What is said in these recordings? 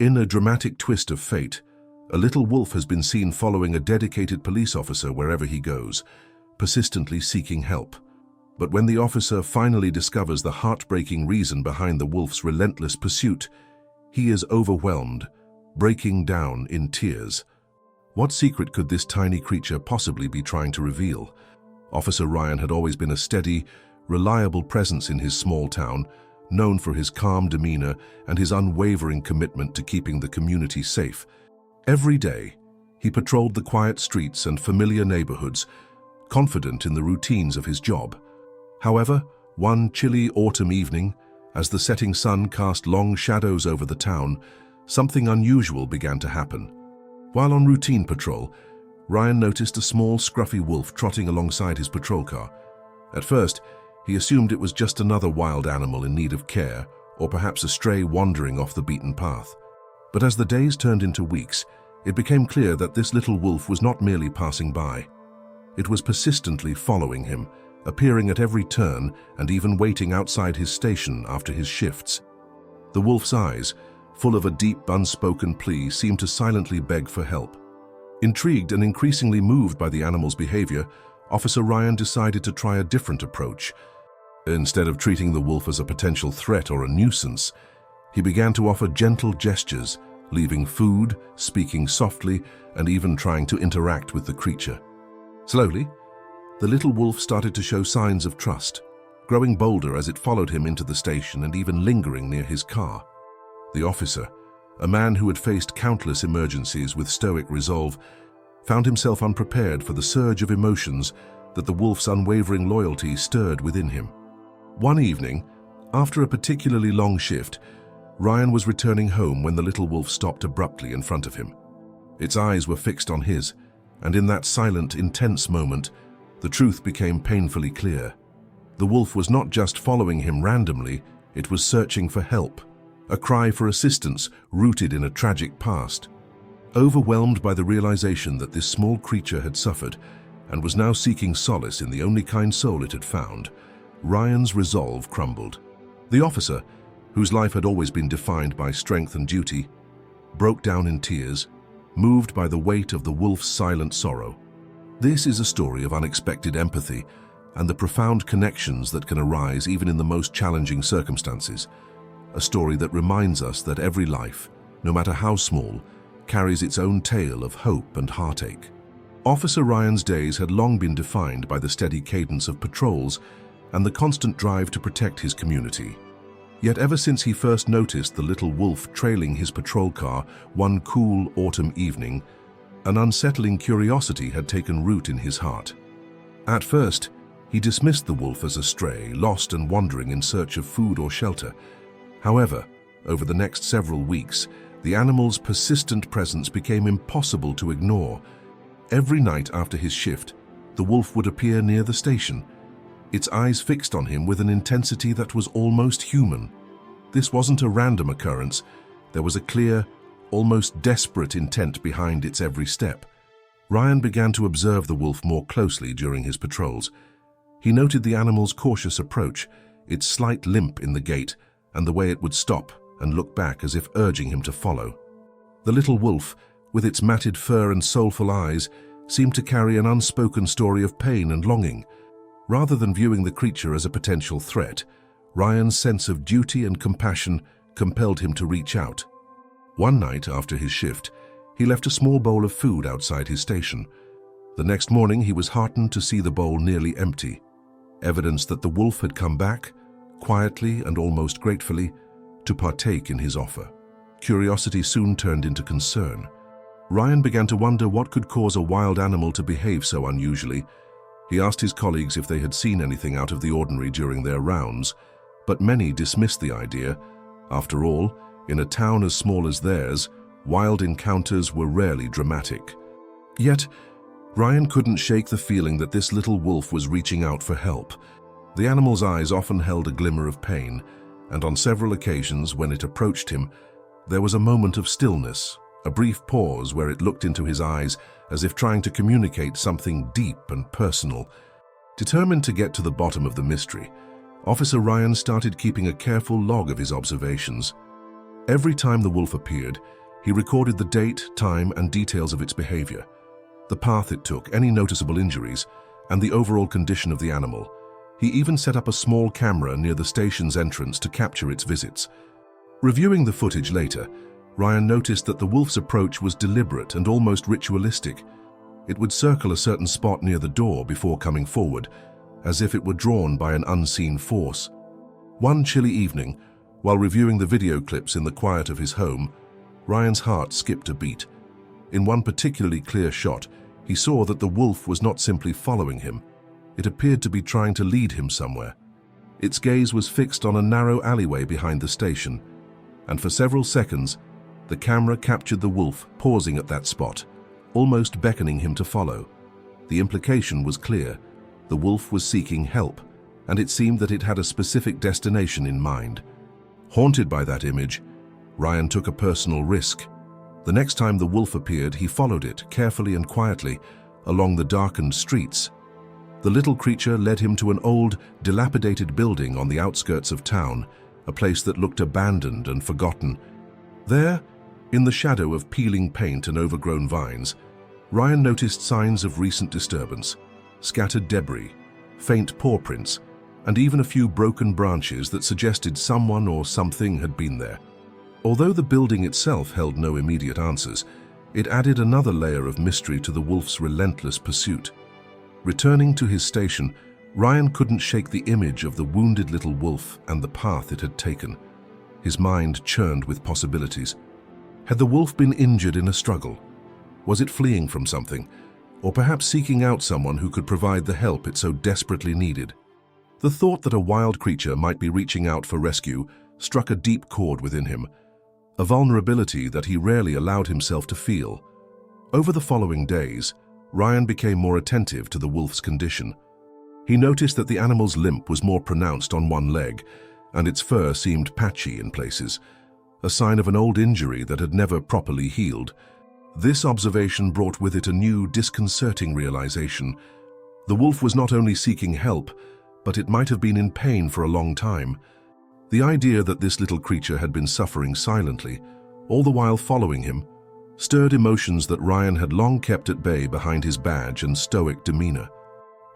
In a dramatic twist of fate, a little wolf has been seen following a dedicated police officer wherever he goes, persistently seeking help. But when the officer finally discovers the heartbreaking reason behind the wolf's relentless pursuit, he is overwhelmed, breaking down in tears. What secret could this tiny creature possibly be trying to reveal? Officer Ryan had always been a steady, reliable presence in his small town, known for his calm demeanor and his unwavering commitment to keeping the community safe. Every day, he patrolled the quiet streets and familiar neighborhoods, confident in the routines of his job. However, one chilly autumn evening, as the setting sun cast long shadows over the town, something unusual began to happen. While on routine patrol, Ryan noticed a small, scruffy wolf trotting alongside his patrol car. At first, he assumed it was just another wild animal in need of care, or perhaps a stray wandering off the beaten path. But as the days turned into weeks, it became clear that this little wolf was not merely passing by. It was persistently following him, appearing at every turn and even waiting outside his station after his shifts. The wolf's eyes, full of a deep, unspoken plea, seemed to silently beg for help. Intrigued and increasingly moved by the animal's behavior, Officer Ryan decided to try a different approach. Instead of treating the wolf as a potential threat or a nuisance, he began to offer gentle gestures, leaving food, speaking softly, and even trying to interact with the creature. Slowly, the little wolf started to show signs of trust, growing bolder as it followed him into the station and even lingering near his car. The officer, a man who had faced countless emergencies with stoic resolve, found himself unprepared for the surge of emotions that the wolf's unwavering loyalty stirred within him. One evening, after a particularly long shift, Ryan was returning home when the little wolf stopped abruptly in front of him. Its eyes were fixed on his, and in that silent, intense moment, the truth became painfully clear. The wolf was not just following him randomly, it was searching for help, a cry for assistance rooted in a tragic past. Overwhelmed by the realization that this small creature had suffered and was now seeking solace in the only kind soul it had found, Ryan's resolve crumbled. The officer, whose life had always been defined by strength and duty, broke down in tears, moved by the weight of the wolf's silent sorrow. This is a story of unexpected empathy and the profound connections that can arise even in the most challenging circumstances. A story that reminds us that every life, no matter how small, carries its own tale of hope and heartache. Officer Ryan's days had long been defined by the steady cadence of patrols and the constant drive to protect his community. Yet ever since he first noticed the little wolf trailing his patrol car one cool autumn evening, an unsettling curiosity had taken root in his heart. At first, he dismissed the wolf as a stray, lost and wandering in search of food or shelter. However, over the next several weeks, the animal's persistent presence became impossible to ignore. Every night after his shift, the wolf would appear near the station, its eyes fixed on him with an intensity that was almost human. This wasn't a random occurrence. There was a clear, almost desperate intent behind its every step. Ryan began to observe the wolf more closely during his patrols. He noted the animal's cautious approach, its slight limp in the gait, and the way it would stop and look back as if urging him to follow. The little wolf, with its matted fur and soulful eyes, seemed to carry an unspoken story of pain and longing. Rather than viewing the creature as a potential threat, Ryan's sense of duty and compassion compelled him to reach out. One night after his shift, he left a small bowl of food outside his station. The next morning, he was heartened to see the bowl nearly empty, evidence that the wolf had come back, quietly and almost gratefully, to partake in his offer. Curiosity soon turned into concern. Ryan began to wonder what could cause a wild animal to behave so unusually. He asked his colleagues if they had seen anything out of the ordinary during their rounds, but many dismissed the idea. After all, in a town as small as theirs, wild encounters were rarely dramatic. Yet, Ryan couldn't shake the feeling that this little wolf was reaching out for help. The animal's eyes often held a glimmer of pain, and on several occasions when it approached him, there was a moment of stillness, a brief pause where it looked into his eyes as if trying to communicate something deep and personal. Determined to get to the bottom of the mystery, Officer Ryan started keeping a careful log of his observations. Every time the wolf appeared, he recorded the date, time, and details of its behavior, the path it took, any noticeable injuries, and the overall condition of the animal. He even set up a small camera near the station's entrance to capture its visits. Reviewing the footage later, Ryan noticed that the wolf's approach was deliberate and almost ritualistic. It would circle a certain spot near the door before coming forward, as if it were drawn by an unseen force. One chilly evening, while reviewing the video clips in the quiet of his home, Ryan's heart skipped a beat. In one particularly clear shot, he saw that the wolf was not simply following him. It appeared to be trying to lead him somewhere. Its gaze was fixed on a narrow alleyway behind the station, and for several seconds, the camera captured the wolf pausing at that spot, almost beckoning him to follow. The implication was clear. The wolf was seeking help, and it seemed that it had a specific destination in mind. Haunted by that image, Ryan took a personal risk. The next time the wolf appeared, he followed it carefully and quietly along the darkened streets. The little creature led him to an old, dilapidated building on the outskirts of town, a place that looked abandoned and forgotten. There, in the shadow of peeling paint and overgrown vines, Ryan noticed signs of recent disturbance, scattered debris, faint paw prints, and even a few broken branches that suggested someone or something had been there. Although the building itself held no immediate answers, it added another layer of mystery to the wolf's relentless pursuit. Returning to his station, Ryan couldn't shake the image of the wounded little wolf and the path it had taken. His mind churned with possibilities. Had the wolf been injured in a struggle? Was it fleeing from something? Or perhaps seeking out someone who could provide the help it so desperately needed? The thought that a wild creature might be reaching out for rescue struck a deep chord within him, a vulnerability that he rarely allowed himself to feel. Over the following days, Ryan became more attentive to the wolf's condition. He noticed that the animal's limp was more pronounced on one leg, and its fur seemed patchy in places, a sign of an old injury that had never properly healed. This observation brought with it a new, disconcerting realization. The wolf was not only seeking help, but it might have been in pain for a long time. The idea that this little creature had been suffering silently, all the while following him, stirred emotions that Ryan had long kept at bay behind his badge and stoic demeanor.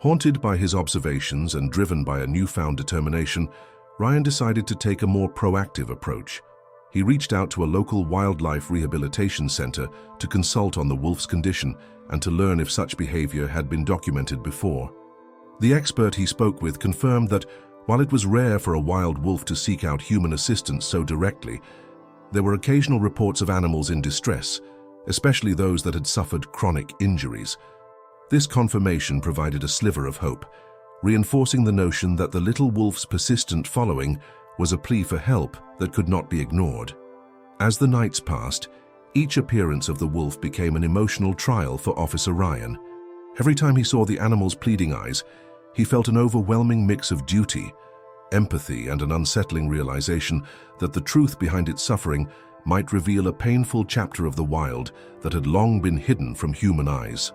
Haunted by his observations and driven by a newfound determination, Ryan decided to take a more proactive approach. He reached out to a local wildlife rehabilitation center to consult on the wolf's condition and to learn if such behavior had been documented before. The expert he spoke with confirmed that while it was rare for a wild wolf to seek out human assistance so directly, there were occasional reports of animals in distress, especially those that had suffered chronic injuries. This confirmation provided a sliver of hope, reinforcing the notion that the little wolf's persistent following was a plea for help that could not be ignored. As the nights passed, each appearance of the wolf became an emotional trial for Officer Ryan. Every time he saw the animal's pleading eyes, he felt an overwhelming mix of duty, empathy, and an unsettling realization that the truth behind its suffering might reveal a painful chapter of the wild that had long been hidden from human eyes.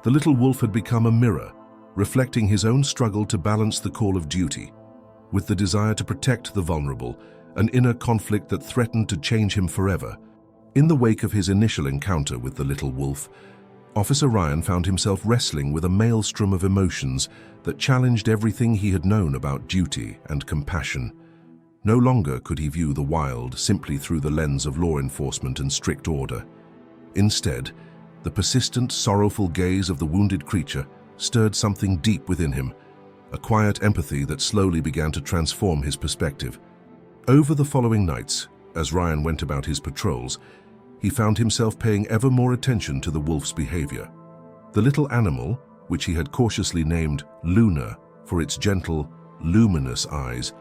The little wolf had become a mirror, reflecting his own struggle to balance the call of duty with the desire to protect the vulnerable, an inner conflict that threatened to change him forever. In the wake of his initial encounter with the little wolf, Officer Ryan found himself wrestling with a maelstrom of emotions that challenged everything he had known about duty and compassion. No longer could he view the wild simply through the lens of law enforcement and strict order. Instead, the persistent, sorrowful gaze of the wounded creature stirred something deep within him, a quiet empathy that slowly began to transform his perspective. Over the following nights, as Ryan went about his patrols, he found himself paying ever more attention to the wolf's behavior. The little animal, which he had cautiously named Luna for its gentle, luminous eyes,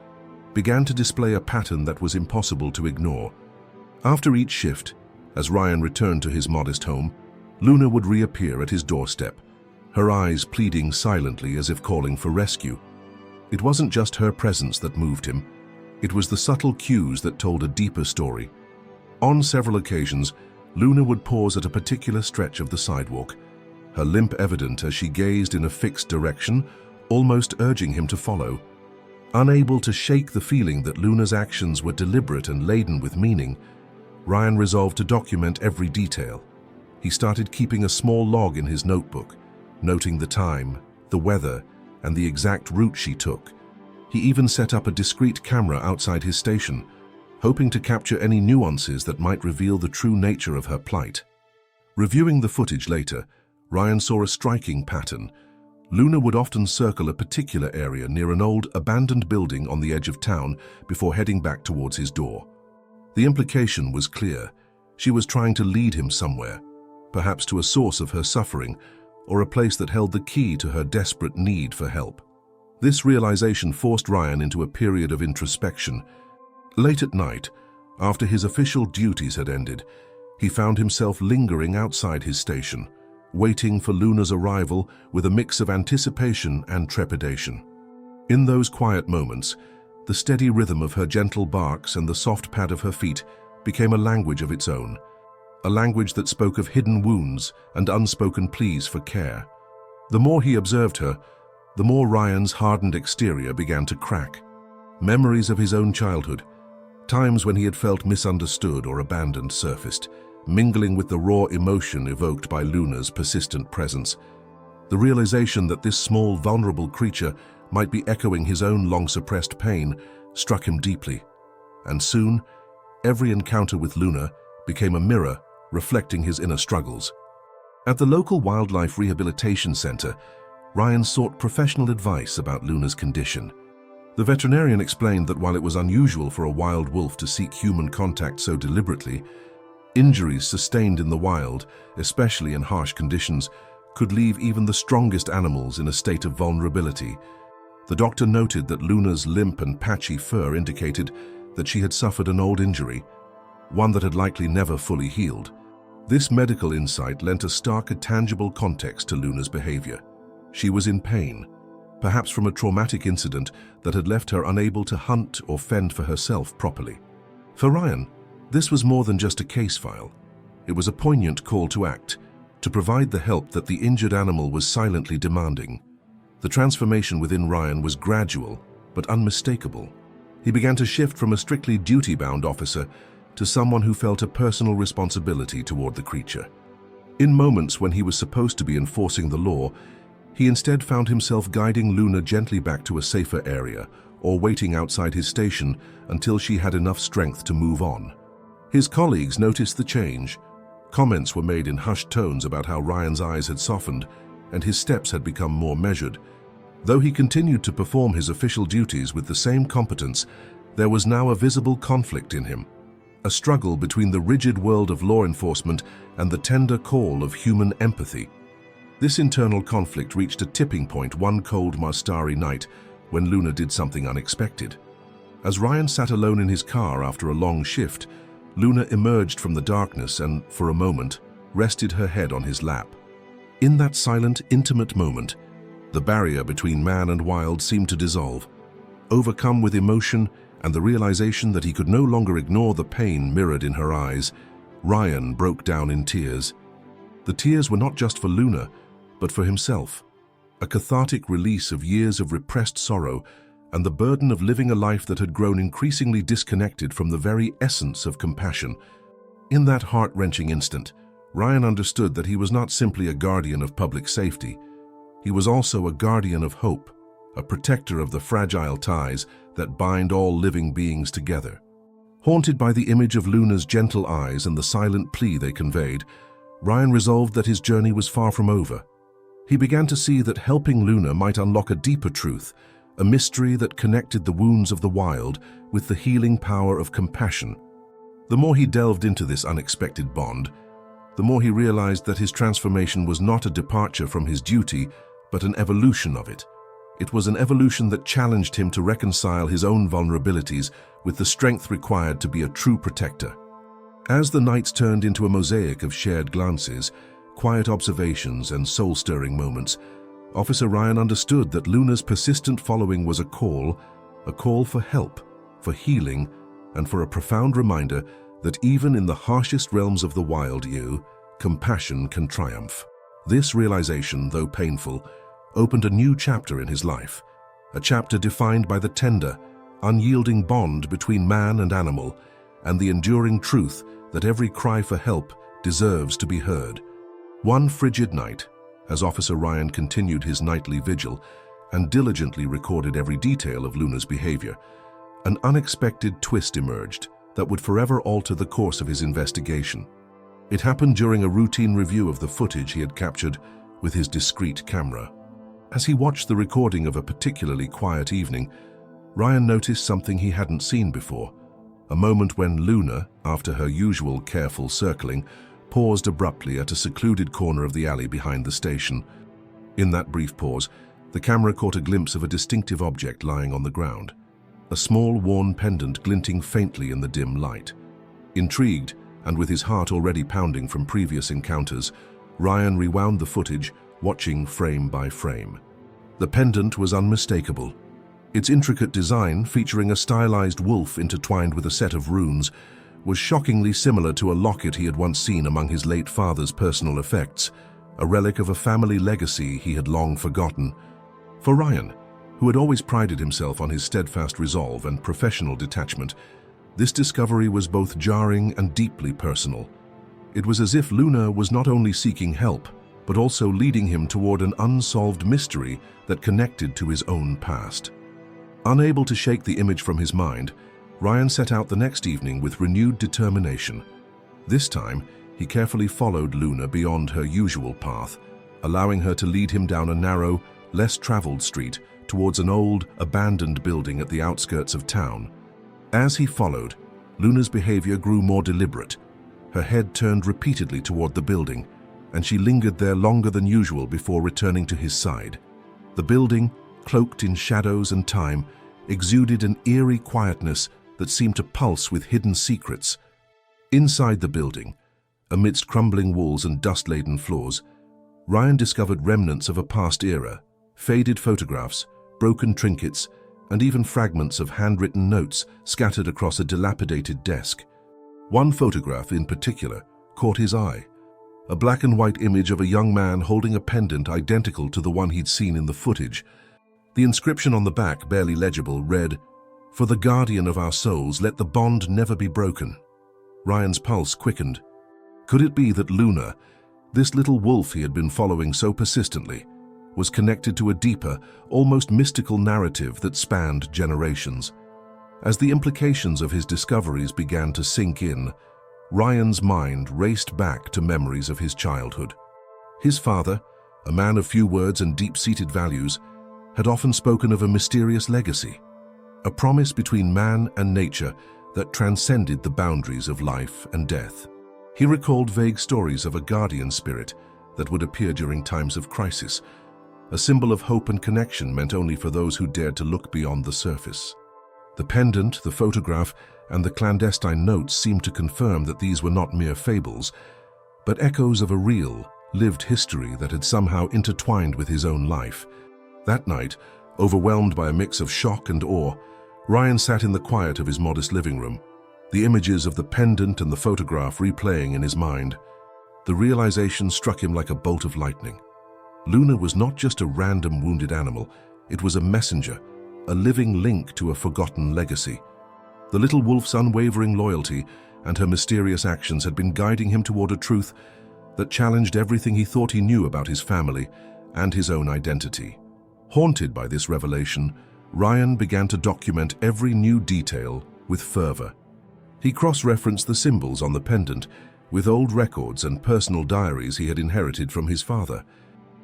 began to display a pattern that was impossible to ignore. After each shift, as Ryan returned to his modest home, Luna would reappear at his doorstep, her eyes pleading silently as if calling for rescue. It wasn't just her presence that moved him. It was the subtle cues that told a deeper story. On several occasions, Luna would pause at a particular stretch of the sidewalk, her limp evident as she gazed in a fixed direction, almost urging him to follow. Unable to shake the feeling that Luna's actions were deliberate and laden with meaning, Ryan resolved to document every detail. He started keeping a small log in his notebook, noting the time, the weather, and the exact route she took. He even set up a discreet camera outside his station, hoping to capture any nuances that might reveal the true nature of her plight. Reviewing the footage later, Ryan saw a striking pattern. Luna would often circle a particular area near an old, abandoned building on the edge of town before heading back towards his door. The implication was clear. She was trying to lead him somewhere, perhaps to a source of her suffering, or a place that held the key to her desperate need for help. This realization forced Ryan into a period of introspection. Late at night, after his official duties had ended, he found himself lingering outside his station, waiting for Luna's arrival with a mix of anticipation and trepidation. In those quiet moments, the steady rhythm of her gentle barks and the soft pad of her feet became a language of its own, a language that spoke of hidden wounds and unspoken pleas for care. The more he observed her, the more Ryan's hardened exterior began to crack. Memories of his own childhood, times when he had felt misunderstood or abandoned, surfaced, mingling with the raw emotion evoked by Luna's persistent presence. The realization that this small, vulnerable creature might be echoing his own long-suppressed pain struck him deeply. And soon, every encounter with Luna became a mirror reflecting his inner struggles. At the local wildlife rehabilitation center, Ryan sought professional advice about Luna's condition. The veterinarian explained that while it was unusual for a wild wolf to seek human contact so deliberately, injuries sustained in the wild, especially in harsh conditions, could leave even the strongest animals in a state of vulnerability. The doctor noted that Luna's limp and patchy fur indicated that she had suffered an old injury, one that had likely never fully healed. This medical insight lent a stark and tangible context to Luna's behavior. She was in pain, perhaps from a traumatic incident that had left her unable to hunt or fend for herself properly. For Ryan, this was more than just a case file. It was a poignant call to act, to provide the help that the injured animal was silently demanding. The transformation within Ryan was gradual, but unmistakable. He began to shift from a strictly duty-bound officer to someone who felt a personal responsibility toward the creature. In moments when he was supposed to be enforcing the law, he instead found himself guiding Luna gently back to a safer area or waiting outside his station until she had enough strength to move on. His colleagues noticed the change. Comments were made in hushed tones about how Ryan's eyes had softened and his steps had become more measured. Though he continued to perform his official duties with the same competence, there was now a visible conflict in him, a struggle between the rigid world of law enforcement and the tender call of human empathy. This internal conflict reached a tipping point one cold, starry night when Luna did something unexpected. As Ryan sat alone in his car after a long shift, Luna emerged from the darkness and, for a moment, rested her head on his lap. In that silent, intimate moment, the barrier between man and wild seemed to dissolve. Overcome with emotion and the realization that he could no longer ignore the pain mirrored in her eyes, Ryan broke down in tears. The tears were not just for Luna, but for himself, a cathartic release of years of repressed sorrow and the burden of living a life that had grown increasingly disconnected from the very essence of compassion. In that heart-wrenching instant, Ryan understood that he was not simply a guardian of public safety. He was also a guardian of hope, a protector of the fragile ties that bind all living beings together. Haunted by the image of Luna's gentle eyes and the silent plea they conveyed, Ryan resolved that his journey was far from over. He began to see that helping Luna might unlock a deeper truth, a mystery that connected the wounds of the wild with the healing power of compassion. The more he delved into this unexpected bond, the more he realized that his transformation was not a departure from his duty, but an evolution of it. It was an evolution that challenged him to reconcile his own vulnerabilities with the strength required to be a true protector. As the nights turned into a mosaic of shared glances, quiet observations, and soul-stirring moments, Officer Ryan understood that Luna's persistent following was a call for help, for healing, and for a profound reminder that even in the harshest realms of the wild, compassion can triumph. This realization, though painful, opened a new chapter in his life, a chapter defined by the tender, unyielding bond between man and animal, and the enduring truth that every cry for help deserves to be heard. One frigid night, as Officer Ryan continued his nightly vigil and diligently recorded every detail of Luna's behavior, an unexpected twist emerged that would forever alter the course of his investigation. It happened during a routine review of the footage he had captured with his discreet camera. As he watched the recording of a particularly quiet evening, Ryan noticed something he hadn't seen before, a moment when Luna, after her usual careful circling, paused abruptly at a secluded corner of the alley behind the station. In that brief pause, the camera caught a glimpse of a distinctive object lying on the ground, a small worn pendant glinting faintly in the dim light. Intrigued, and with his heart already pounding from previous encounters, Ryan rewound the footage, watching frame by frame. The pendant was unmistakable. Its intricate design, featuring a stylized wolf intertwined with a set of runes, was shockingly similar to a locket he had once seen among his late father's personal effects, a relic of a family legacy he had long forgotten. For Ryan, who had always prided himself on his steadfast resolve and professional detachment, this discovery was both jarring and deeply personal. It was as if Luna was not only seeking help, but also leading him toward an unsolved mystery that connected to his own past. Unable to shake the image from his mind, Ryan set out the next evening with renewed determination. This time, he carefully followed Luna beyond her usual path, allowing her to lead him down a narrow, less traveled street towards an old, abandoned building at the outskirts of town. As he followed, Luna's behavior grew more deliberate. Her head turned repeatedly toward the building, and she lingered there longer than usual before returning to his side. The building, cloaked in shadows and time, exuded an eerie quietness that seemed to pulse with hidden secrets. Inside the building, amidst crumbling walls and dust-laden floors, Ryan discovered remnants of a past era, faded photographs, broken trinkets, and even fragments of handwritten notes scattered across a dilapidated desk. One photograph in particular caught his eye, a black and white image of a young man holding a pendant identical to the one he'd seen in the footage. The inscription on the back, barely legible, read, "For the guardian of our souls, let the bond never be broken." Ryan's pulse quickened. Could it be that Luna, this little wolf he had been following so persistently, was connected to a deeper, almost mystical narrative that spanned generations? As the implications of his discoveries began to sink in, Ryan's mind raced back to memories of his childhood. His father, a man of few words and deep-seated values, had often spoken of a mysterious legacy, a promise between man and nature that transcended the boundaries of life and death. He recalled vague stories of a guardian spirit that would appear during times of crisis, a symbol of hope and connection meant only for those who dared to look beyond the surface. The pendant, the photograph, and the clandestine notes seemed to confirm that these were not mere fables, but echoes of a real, lived history that had somehow intertwined with his own life. That night, overwhelmed by a mix of shock and awe, Ryan sat in the quiet of his modest living room, the images of the pendant and the photograph replaying in his mind. The realization struck him like a bolt of lightning. Luna was not just a random wounded animal, it was a messenger, a living link to a forgotten legacy. The little wolf's unwavering loyalty and her mysterious actions had been guiding him toward a truth that challenged everything he thought he knew about his family and his own identity. Haunted by this revelation, Ryan began to document every new detail with fervor. He cross-referenced the symbols on the pendant with old records and personal diaries he had inherited from his father.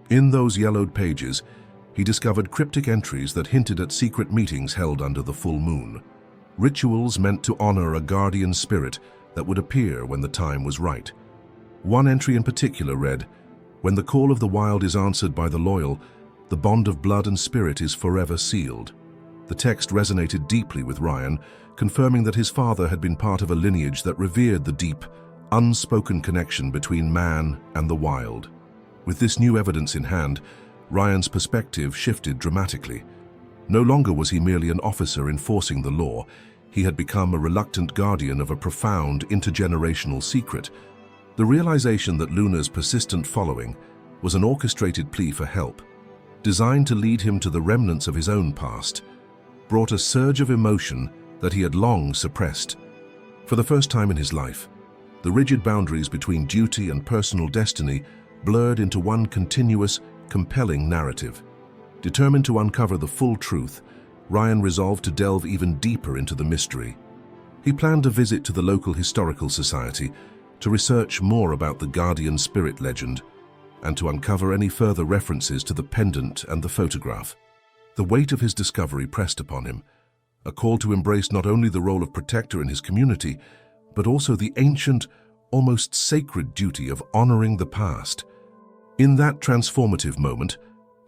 In those yellowed pages, he discovered cryptic entries that hinted at secret meetings held under the full moon, rituals meant to honor a guardian spirit that would appear when the time was right. One entry in particular read, "When the call of the wild is answered by the loyal, the bond of blood and spirit is forever sealed." The text resonated deeply with Ryan, confirming that his father had been part of a lineage that revered the deep, unspoken connection between man and the wild. With this new evidence in hand, Ryan's perspective shifted dramatically. No longer was he merely an officer enforcing the law, he had become a reluctant guardian of a profound intergenerational secret. The realization that Luna's persistent following was an orchestrated plea for help, designed to lead him to the remnants of his own past, brought a surge of emotion that he had long suppressed. For the first time in his life, the rigid boundaries between duty and personal destiny blurred into one continuous, compelling narrative. Determined to uncover the full truth, Ryan resolved to delve even deeper into the mystery. He planned a visit to the local historical society to research more about the guardian spirit legend and to uncover any further references to the pendant and the photograph. The weight of his discovery pressed upon him, a call to embrace not only the role of protector in his community, but also the ancient, almost sacred duty of honoring the past. In that transformative moment,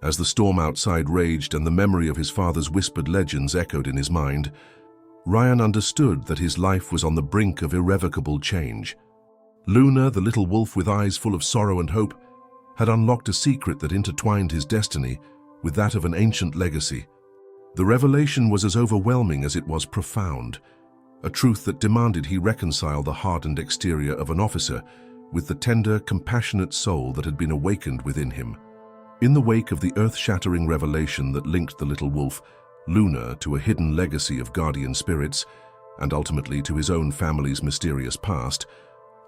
as the storm outside raged and the memory of his father's whispered legends echoed in his mind, Ryan understood that his life was on the brink of irrevocable change. Luna, the little wolf with eyes full of sorrow and hope, had unlocked a secret that intertwined his destiny with that of an ancient legacy. The revelation was as overwhelming as it was profound, a truth that demanded he reconcile the hardened exterior of an officer with the tender, compassionate soul that had been awakened within him. In the wake of the earth-shattering revelation that linked the little wolf, Luna, to a hidden legacy of guardian spirits, and ultimately to his own family's mysterious past,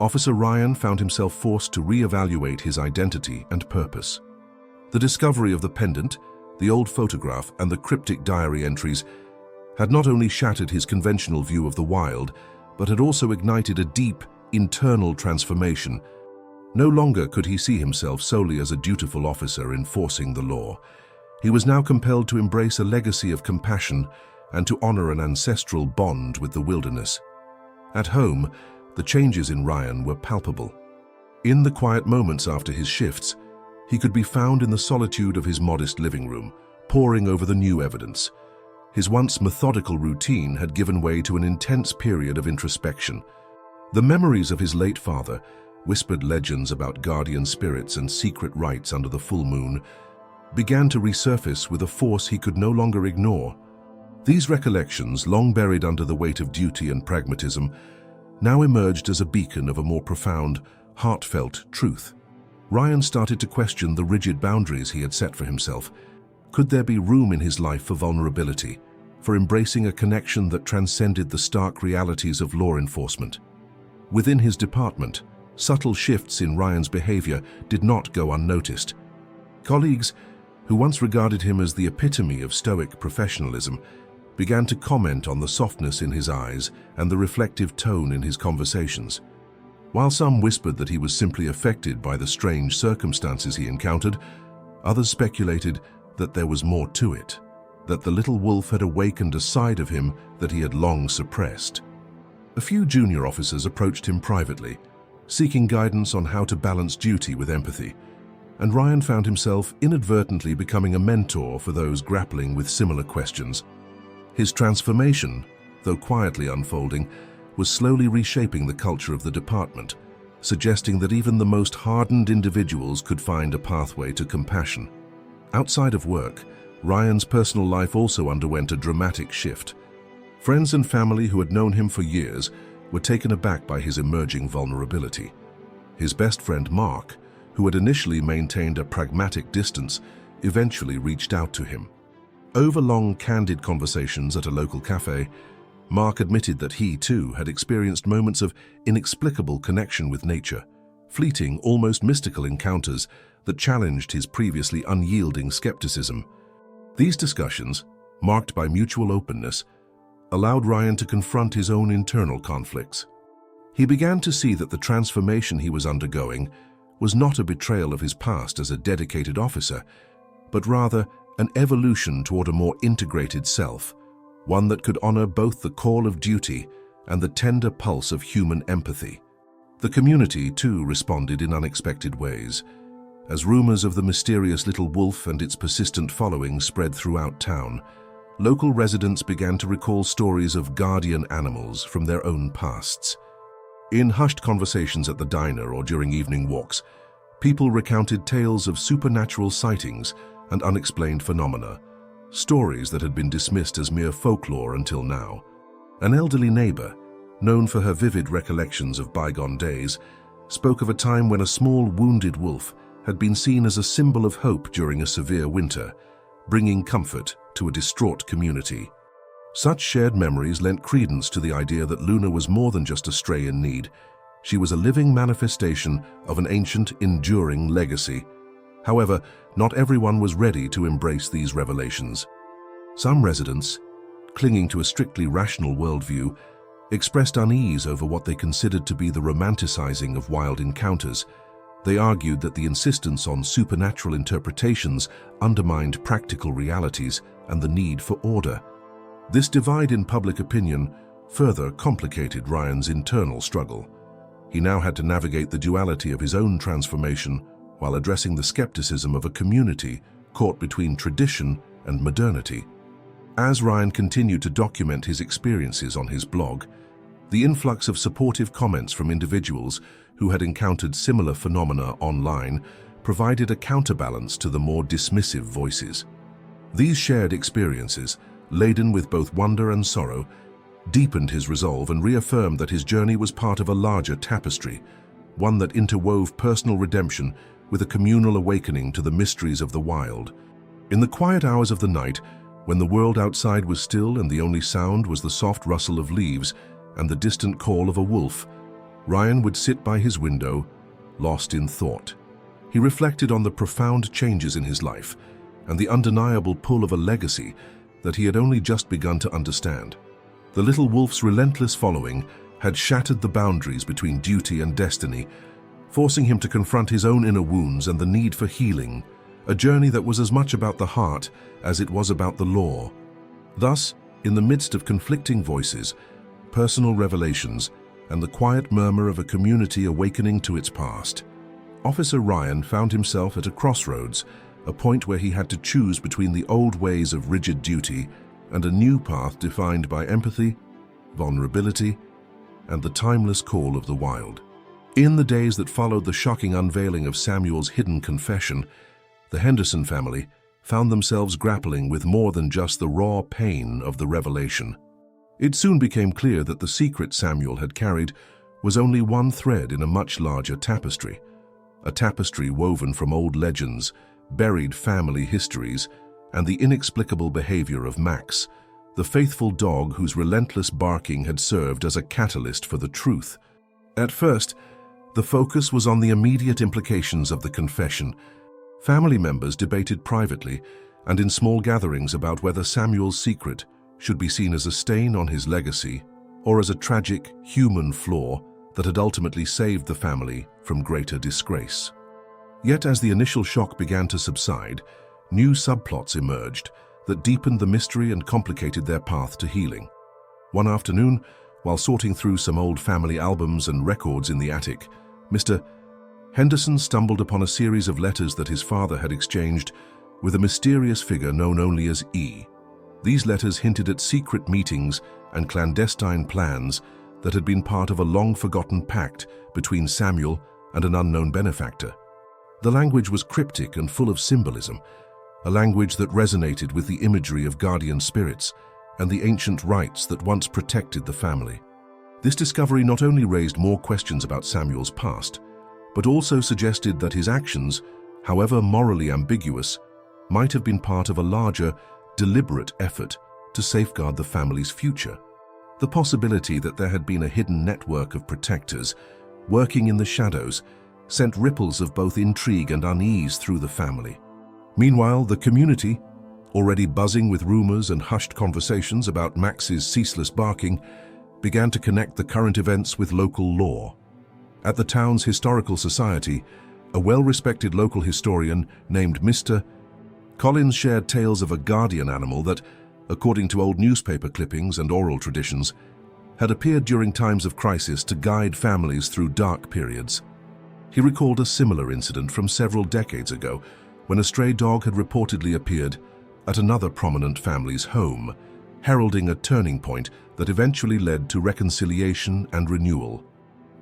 Officer Ryan found himself forced to re-evaluate his identity and purpose. The discovery of the pendant, the old photograph, and the cryptic diary entries had not only shattered his conventional view of the wild, but had also ignited a deep, internal transformation. No longer could he see himself solely as a dutiful officer enforcing the law. He was now compelled to embrace a legacy of compassion and to honor an ancestral bond with the wilderness. At home, the changes in Ryan were palpable. In the quiet moments after his shifts, he could be found in the solitude of his modest living room, poring over the new evidence. His once methodical routine had given way to an intense period of introspection. The memories of his late father, whispered legends about guardian spirits and secret rites under the full moon, began to resurface with a force he could no longer ignore. These recollections, long buried under the weight of duty and pragmatism, now emerged as a beacon of a more profound, heartfelt truth. Ryan started to question the rigid boundaries he had set for himself. Could there be room in his life for vulnerability, for embracing a connection that transcended the stark realities of law enforcement? Within his department, subtle shifts in Ryan's behavior did not go unnoticed. Colleagues, who once regarded him as the epitome of stoic professionalism, began to comment on the softness in his eyes and the reflective tone in his conversations. While some whispered that he was simply affected by the strange circumstances he encountered, others speculated that there was more to it, that the little wolf had awakened a side of him that he had long suppressed. A few junior officers approached him privately, seeking guidance on how to balance duty with empathy, and Ryan found himself inadvertently becoming a mentor for those grappling with similar questions. His transformation, though quietly unfolding, was slowly reshaping the culture of the department, suggesting that even the most hardened individuals could find a pathway to compassion. Outside of work, Ryan's personal life also underwent a dramatic shift. Friends and family who had known him for years were taken aback by his emerging vulnerability. His best friend Mark, who had initially maintained a pragmatic distance, eventually reached out to him. Over long, candid conversations at a local cafe, Mark admitted that he, too, had experienced moments of inexplicable connection with nature, fleeting, almost mystical encounters that challenged his previously unyielding skepticism. These discussions, marked by mutual openness, allowed Ryan to confront his own internal conflicts. He began to see that the transformation he was undergoing was not a betrayal of his past as a dedicated officer, but rather an evolution toward a more integrated self, one that could honor both the call of duty and the tender pulse of human empathy. The community, too, responded in unexpected ways. As rumors of the mysterious little wolf and its persistent following spread throughout town, local residents began to recall stories of guardian animals from their own pasts. In hushed conversations at the diner or during evening walks, people recounted tales of supernatural sightings and unexplained phenomena, stories that had been dismissed as mere folklore until now. An elderly neighbor, known for her vivid recollections of bygone days, spoke of a time when a small wounded wolf had been seen as a symbol of hope during a severe winter, bringing comfort to a distraught community. Such shared memories lent credence to the idea that Luna was more than just a stray in need. She was a living manifestation of an ancient, enduring legacy. However, not everyone was ready to embrace these revelations. Some residents, clinging to a strictly rational worldview, expressed unease over what they considered to be the romanticizing of wild encounters. They argued that the insistence on supernatural interpretations undermined practical realities and the need for order. This divide in public opinion further complicated Ryan's internal struggle. He now had to navigate the duality of his own transformation while addressing the skepticism of a community caught between tradition and modernity. As Ryan continued to document his experiences on his blog, the influx of supportive comments from individuals who had encountered similar phenomena online provided a counterbalance to the more dismissive voices. These shared experiences, laden with both wonder and sorrow, deepened his resolve and reaffirmed that his journey was part of a larger tapestry, one that interwove personal redemption with a communal awakening to the mysteries of the wild. In the quiet hours of the night, when the world outside was still and the only sound was the soft rustle of leaves and the distant call of a wolf, Ryan would sit by his window, lost in thought. He reflected on the profound changes in his life and the undeniable pull of a legacy that he had only just begun to understand. The little wolf's relentless following had shattered the boundaries between duty and destiny, forcing him to confront his own inner wounds and the need for healing, a journey that was as much about the heart as it was about the law. Thus, in the midst of conflicting voices, personal revelations, and the quiet murmur of a community awakening to its past, Officer Ryan found himself at a crossroads, a point where he had to choose between the old ways of rigid duty and a new path defined by empathy, vulnerability, and the timeless call of the wild. In the days that followed the shocking unveiling of Samuel's hidden confession, the Henderson family found themselves grappling with more than just the raw pain of the revelation. It soon became clear that the secret Samuel had carried was only one thread in a much larger tapestry, a tapestry woven from old legends, buried family histories, and the inexplicable behavior of Max, the faithful dog whose relentless barking had served as a catalyst for the truth. At first, the focus was on the immediate implications of the confession. Family members debated privately and in small gatherings about whether Samuel's secret should be seen as a stain on his legacy or as a tragic human flaw that had ultimately saved the family from greater disgrace. Yet as the initial shock began to subside, new subplots emerged that deepened the mystery and complicated their path to healing. One afternoon, while sorting through some old family albums and records in the attic, Mr. Henderson stumbled upon a series of letters that his father had exchanged with a mysterious figure known only as E. These letters hinted at secret meetings and clandestine plans that had been part of a long-forgotten pact between Samuel and an unknown benefactor. The language was cryptic and full of symbolism, a language that resonated with the imagery of guardian spirits and the ancient rites that once protected the family. This discovery not only raised more questions about Samuel's past, but also suggested that his actions, however morally ambiguous, might have been part of a larger, deliberate effort to safeguard the family's future. The possibility that there had been a hidden network of protectors working in the shadows sent ripples of both intrigue and unease through the family. Meanwhile, the community, already buzzing with rumors and hushed conversations about Max's ceaseless barking, began to connect the current events with local lore. At the town's historical society, a well-respected local historian named Mr. Collins shared tales of a guardian animal that, according to old newspaper clippings and oral traditions, had appeared during times of crisis to guide families through dark periods. He recalled a similar incident from several decades ago when a stray dog had reportedly appeared at another prominent family's home, heralding a turning point that eventually led to reconciliation and renewal.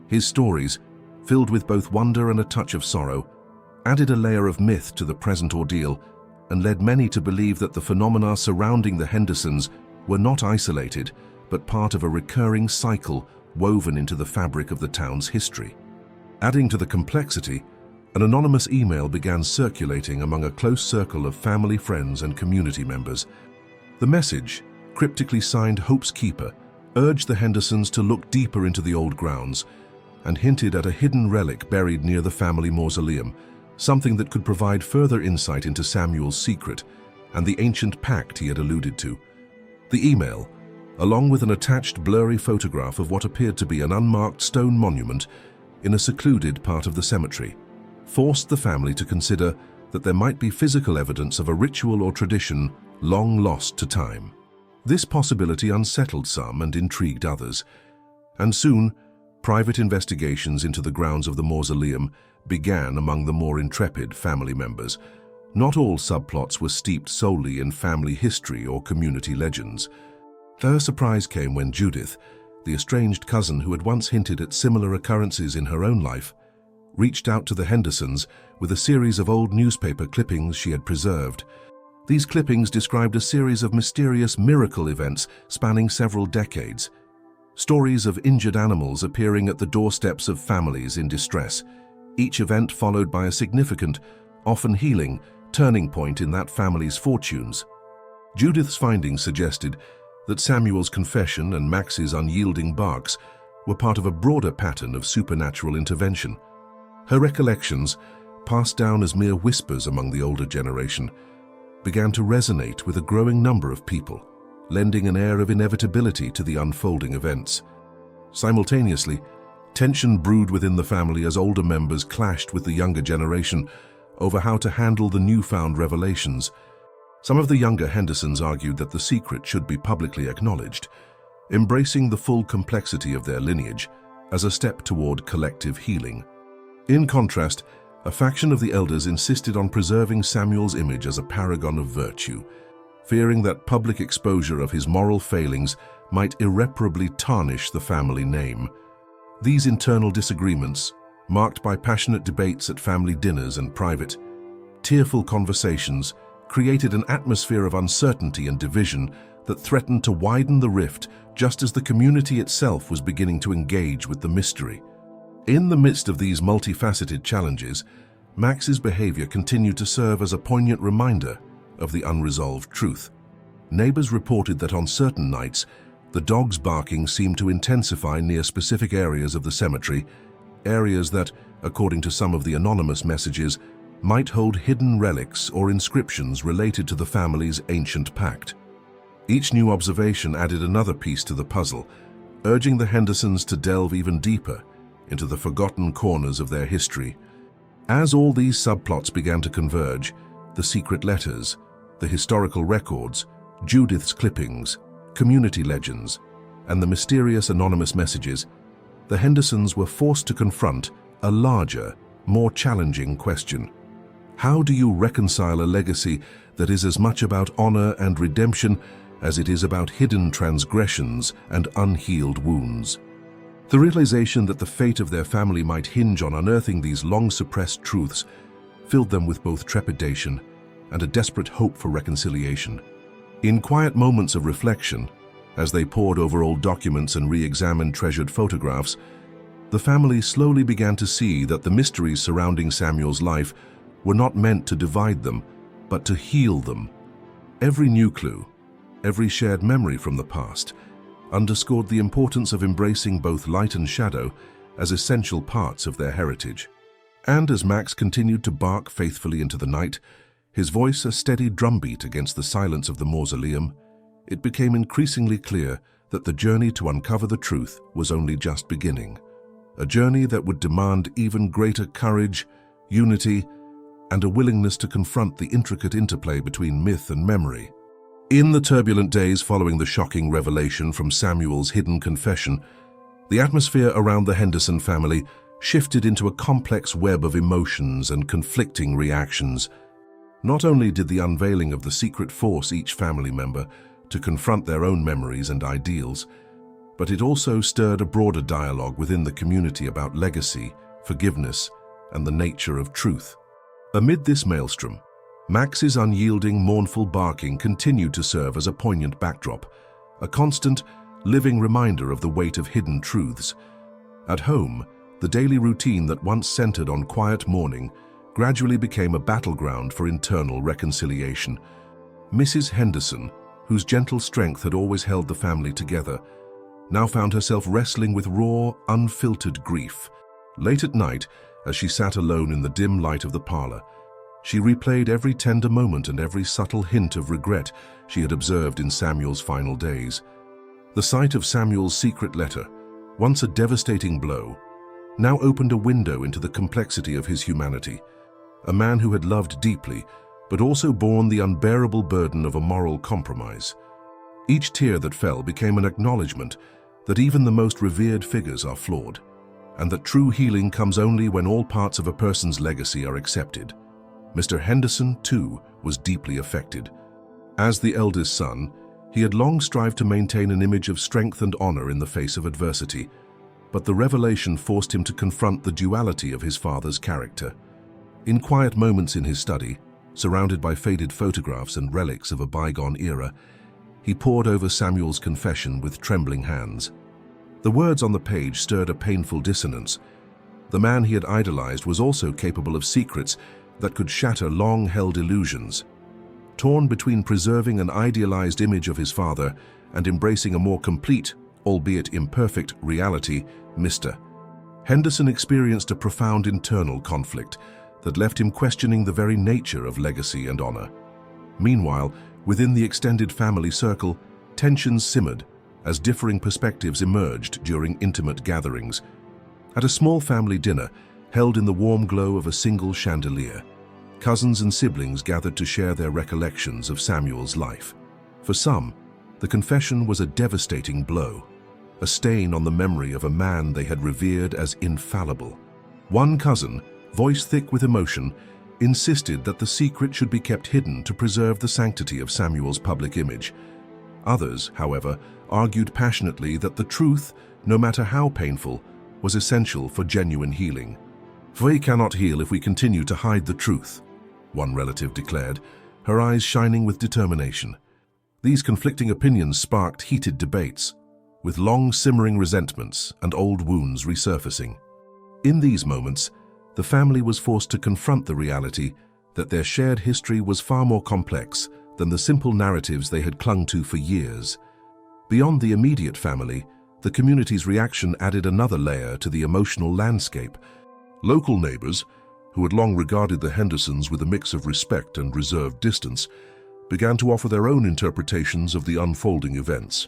His stories, filled with both wonder and a touch of sorrow, added a layer of myth to the present ordeal and led many to believe that the phenomena surrounding the Hendersons were not isolated, but part of a recurring cycle woven into the fabric of the town's history. Adding to the complexity, An anonymous email began circulating among a close circle of family, friends, and community members. The message, cryptically signed Hope's Keeper, urged the Hendersons to look deeper into the old grounds and hinted at a hidden relic buried near the family mausoleum, something that could provide further insight into Samuel's secret and the ancient pact he had alluded to. The email, along with an attached blurry photograph of what appeared to be an unmarked stone monument in a secluded part of the cemetery, forced the family to consider that there might be physical evidence of a ritual or tradition long lost to time. This possibility unsettled some and intrigued others, and soon private investigations into the grounds of the mausoleum began among the more intrepid family members. Not all subplots were steeped solely in family history or community legends. Their surprise came when Judith, the estranged cousin who had once hinted at similar occurrences in her own life, reached out to the Hendersons with a series of old newspaper clippings she had preserved. These clippings described a series of mysterious miracle events spanning several decades. Stories of injured animals appearing at the doorsteps of families in distress, each event followed by a significant, often healing, turning point in that family's fortunes. Judith's findings suggested that Samuel's confession and Max's unyielding barks were part of a broader pattern of supernatural intervention. Her recollections, passed down as mere whispers among the older generation, began to resonate with a growing number of people, lending an air of inevitability to the unfolding events. Simultaneously, tension brewed within the family as older members clashed with the younger generation over how to handle the newfound revelations. Some of the younger Hendersons argued that the secret should be publicly acknowledged, embracing the full complexity of their lineage as a step toward collective healing. In contrast, a faction of the elders insisted on preserving Samuel's image as a paragon of virtue, fearing that public exposure of his moral failings might irreparably tarnish the family name. These internal disagreements, marked by passionate debates at family dinners and private, tearful conversations, created an atmosphere of uncertainty and division that threatened to widen the rift just as the community itself was beginning to engage with the mystery. In the midst of these multifaceted challenges, Max's behavior continued to serve as a poignant reminder of the unresolved truth. Neighbors reported that on certain nights, the dog's barking seemed to intensify near specific areas of the cemetery, areas that, according to some of the anonymous messages, might hold hidden relics or inscriptions related to the family's ancient pact. Each new observation added another piece to the puzzle, urging the Hendersons to delve even deeper into the forgotten corners of their history. As all these subplots began to converge, the secret letters, the historical records, Judith's clippings, community legends, and the mysterious anonymous messages, the Hendersons were forced to confront a larger, more challenging question. How do you reconcile a legacy that is as much about honor and redemption as it is about hidden transgressions and unhealed wounds? The realization that the fate of their family might hinge on unearthing these long-suppressed truths filled them with both trepidation and a desperate hope for reconciliation. In quiet moments of reflection, as they pored over old documents and re-examined treasured photographs, the family slowly began to see that the mysteries surrounding Samuel's life were not meant to divide them, but to heal them. Every new clue, every shared memory from the past, underscored the importance of embracing both light and shadow as essential parts of their heritage. And as Max continued to bark faithfully into the night, his voice a steady drumbeat against the silence of the mausoleum, it became increasingly clear that the journey to uncover the truth was only just beginning. A journey that would demand even greater courage, unity, and a willingness to confront the intricate interplay between myth and memory. In the turbulent days following the shocking revelation from Samuel's hidden confession, the atmosphere around the Henderson family shifted into a complex web of emotions and conflicting reactions. Not only did the unveiling of the secret force each family member to confront their own memories and ideals, but it also stirred a broader dialogue within the community about legacy, forgiveness, and the nature of truth. Amid this maelstrom, Max's unyielding, mournful barking continued to serve as a poignant backdrop, a constant, living reminder of the weight of hidden truths. At home, The daily routine that once centered on quiet mourning gradually became a battleground for internal reconciliation. Mrs. Henderson, whose gentle strength had always held the family together, now found herself wrestling with raw, unfiltered grief. Late at night, as she sat alone in the dim light of the parlor, she replayed every tender moment and every subtle hint of regret she had observed in Samuel's final days. The sight of Samuel's secret letter, once a devastating blow, now opened a window into the complexity of his humanity. A man who had loved deeply, but also borne the unbearable burden of a moral compromise. Each tear that fell became an acknowledgement that even the most revered figures are flawed, and that true healing comes only when all parts of a person's legacy are accepted. Mr. Henderson, too, was deeply affected. As the eldest son, he had long strived to maintain an image of strength and honor in the face of adversity, but the revelation forced him to confront the duality of his father's character. In quiet moments in his study, surrounded by faded photographs and relics of a bygone era, he pored over Samuel's confession with trembling hands. The words on the page stirred a painful dissonance. The man he had idolized was also capable of secrets that could shatter long-held illusions. Torn between preserving an idealized image of his father and embracing a more complete, albeit imperfect, reality, Mr. Henderson experienced a profound internal conflict that left him questioning the very nature of legacy and honor. Meanwhile, within the extended family circle, tensions simmered as differing perspectives emerged during intimate gatherings. At a small family dinner, held in the warm glow of a single chandelier, cousins and siblings gathered to share their recollections of Samuel's life. For some, the confession was a devastating blow, a stain on the memory of a man they had revered as infallible. One cousin, voice thick with emotion, insisted that the secret should be kept hidden to preserve the sanctity of Samuel's public image. Others, however, argued passionately that the truth, no matter how painful, was essential for genuine healing. "We cannot heal if we continue to hide the truth," one relative declared, her eyes shining with determination. These conflicting opinions sparked heated debates, with long simmering resentments and old wounds resurfacing. In these moments, the family was forced to confront the reality that their shared history was far more complex than the simple narratives they had clung to for years. Beyond the immediate family, the community's reaction added another layer to the emotional landscape. Local neighbors, who had long regarded the Hendersons with a mix of respect and reserved distance, began to offer their own interpretations of the unfolding events.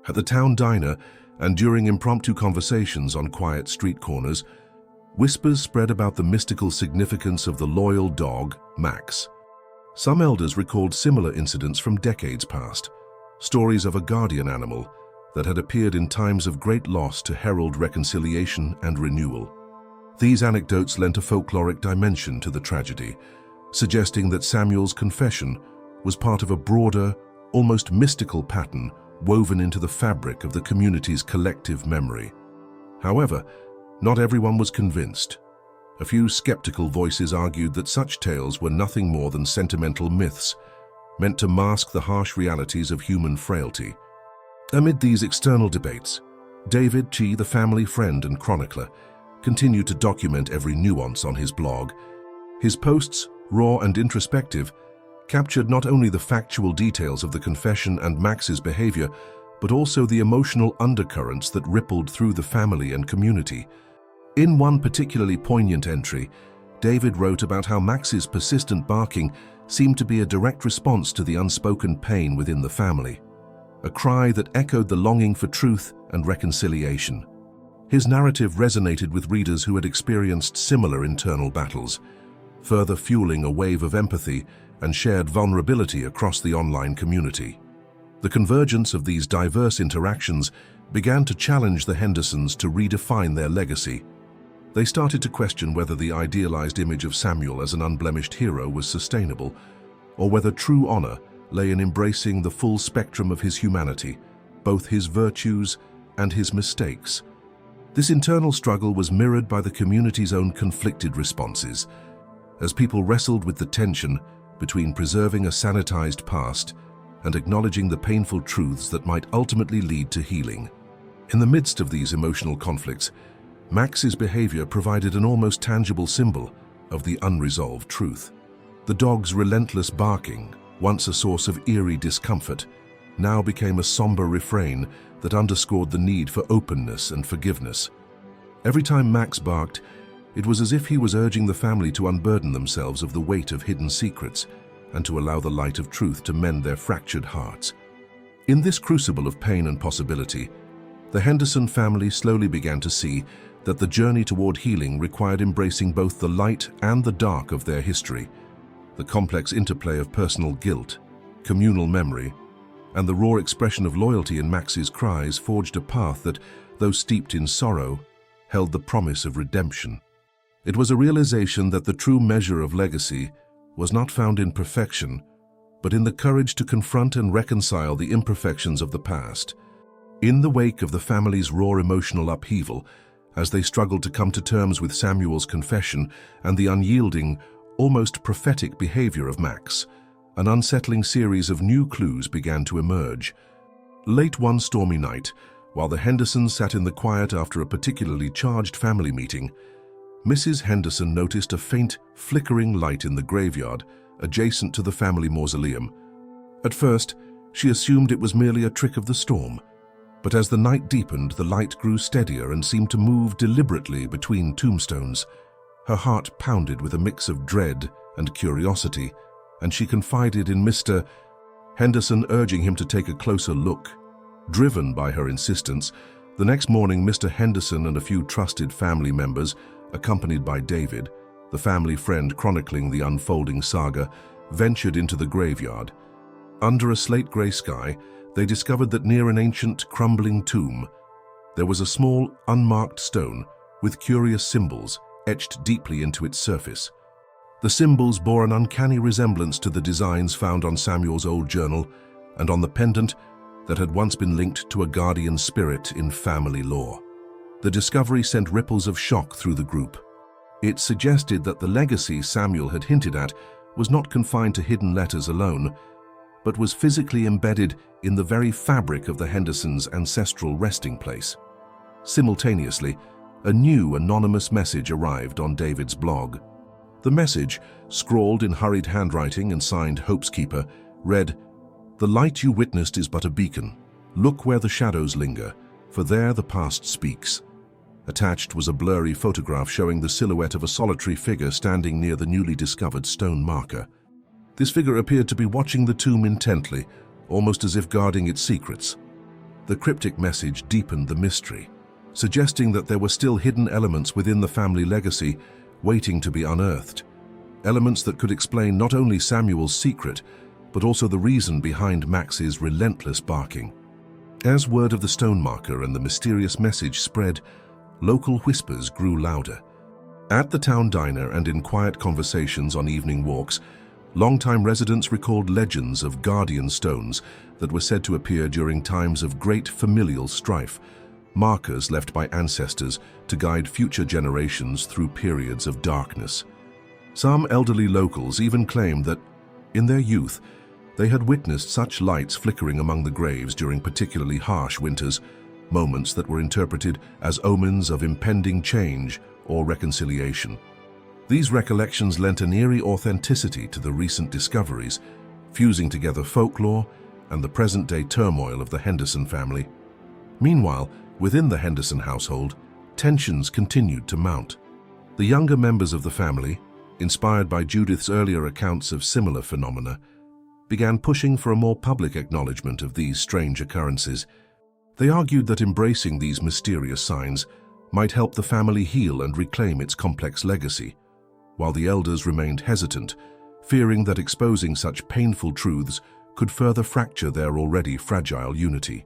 At the town diner and during impromptu conversations on quiet street corners, whispers spread about the mystical significance of the loyal dog, Max. Some elders recalled similar incidents from decades past, stories of a guardian animal that had appeared in times of great loss to herald reconciliation and renewal. These anecdotes lent a folkloric dimension to the tragedy, suggesting that Samuel's confession was part of a broader, almost mystical pattern woven into the fabric of the community's collective memory. However, not everyone was convinced. A few skeptical voices argued that such tales were nothing more than sentimental myths, meant to mask the harsh realities of human frailty. Amid these external debates, David Chi, the family friend and chronicler, continued to document every nuance on his blog. His posts, raw and introspective, captured not only the factual details of the confession and Max's behavior, but also the emotional undercurrents that rippled through the family and community. In one particularly poignant entry, David wrote about how Max's persistent barking seemed to be a direct response to the unspoken pain within the family, a cry that echoed the longing for truth and reconciliation. His narrative resonated with readers who had experienced similar internal battles, further fueling a wave of empathy and shared vulnerability across the online community. The convergence of these diverse interactions began to challenge the Hendersons to redefine their legacy. They started to question whether the idealized image of Samuel as an unblemished hero was sustainable, or whether true honor lay in embracing the full spectrum of his humanity, both his virtues and his mistakes. This internal struggle was mirrored by the community's own conflicted responses, as people wrestled with the tension between preserving a sanitized past and acknowledging the painful truths that might ultimately lead to healing. In the midst of these emotional conflicts, Max's behavior provided an almost tangible symbol of the unresolved truth. The dog's relentless barking, once a source of eerie discomfort, now became a somber refrain that underscored the need for openness and forgiveness. Every time Max barked, it was as if he was urging the family to unburden themselves of the weight of hidden secrets and to allow the light of truth to mend their fractured hearts. In this crucible of pain and possibility, the Henderson family slowly began to see that the journey toward healing required embracing both the light and the dark of their history. The complex interplay of personal guilt, communal memory, and the raw expression of loyalty in Max's cries forged a path that, though steeped in sorrow, held the promise of redemption. It was a realization that the true measure of legacy was not found in perfection, but in the courage to confront and reconcile the imperfections of the past. In the wake of the family's raw emotional upheaval, as they struggled to come to terms with Samuel's confession and the unyielding, almost prophetic behavior of Max, an unsettling series of new clues began to emerge. Late one stormy night, while the Hendersons sat in the quiet after a particularly charged family meeting, Mrs. Henderson noticed a faint, flickering light in the graveyard adjacent to the family mausoleum. At first, she assumed it was merely a trick of the storm, but as the night deepened, the light grew steadier and seemed to move deliberately between tombstones. Her heart pounded with a mix of dread and curiosity, and she confided in Mr. Henderson, urging him to take a closer look. Driven by her insistence, the next morning Mr. Henderson and a few trusted family members, accompanied by David, the family friend chronicling the unfolding saga, ventured into the graveyard. Under a slate-gray sky, they discovered that near an ancient, crumbling tomb, there was a small, unmarked stone with curious symbols etched deeply into its surface. The symbols bore an uncanny resemblance to the designs found on Samuel's old journal and on the pendant that had once been linked to a guardian spirit in family lore. The discovery sent ripples of shock through the group. It suggested that the legacy Samuel had hinted at was not confined to hidden letters alone, but was physically embedded in the very fabric of the Hendersons' ancestral resting place. Simultaneously, a new anonymous message arrived on David's blog. The message, scrawled in hurried handwriting and signed Hope's Keeper, read, "The light you witnessed is but a beacon. Look where the shadows linger, for there the past speaks." Attached was a blurry photograph showing the silhouette of a solitary figure standing near the newly discovered stone marker. This figure appeared to be watching the tomb intently, almost as if guarding its secrets. The cryptic message deepened the mystery, suggesting that there were still hidden elements within the family legacy waiting to be unearthed. Elements that could explain not only Samuel's secret, but also the reason behind Max's relentless barking. As word of the stone marker and the mysterious message spread, local whispers grew louder. At the town diner and in quiet conversations on evening walks, longtime residents recalled legends of guardian stones that were said to appear during times of great familial strife, markers left by ancestors to guide future generations through periods of darkness. Some elderly locals even claimed that, in their youth, they had witnessed such lights flickering among the graves during particularly harsh winters, moments that were interpreted as omens of impending change or reconciliation. These recollections lent an eerie authenticity to the recent discoveries, fusing together folklore and the present-day turmoil of the Henderson family. Meanwhile, within the Henderson household, tensions continued to mount. The younger members of the family, inspired by Judith's earlier accounts of similar phenomena, began pushing for a more public acknowledgement of these strange occurrences. They argued that embracing these mysterious signs might help the family heal and reclaim its complex legacy, while the elders remained hesitant, fearing that exposing such painful truths could further fracture their already fragile unity.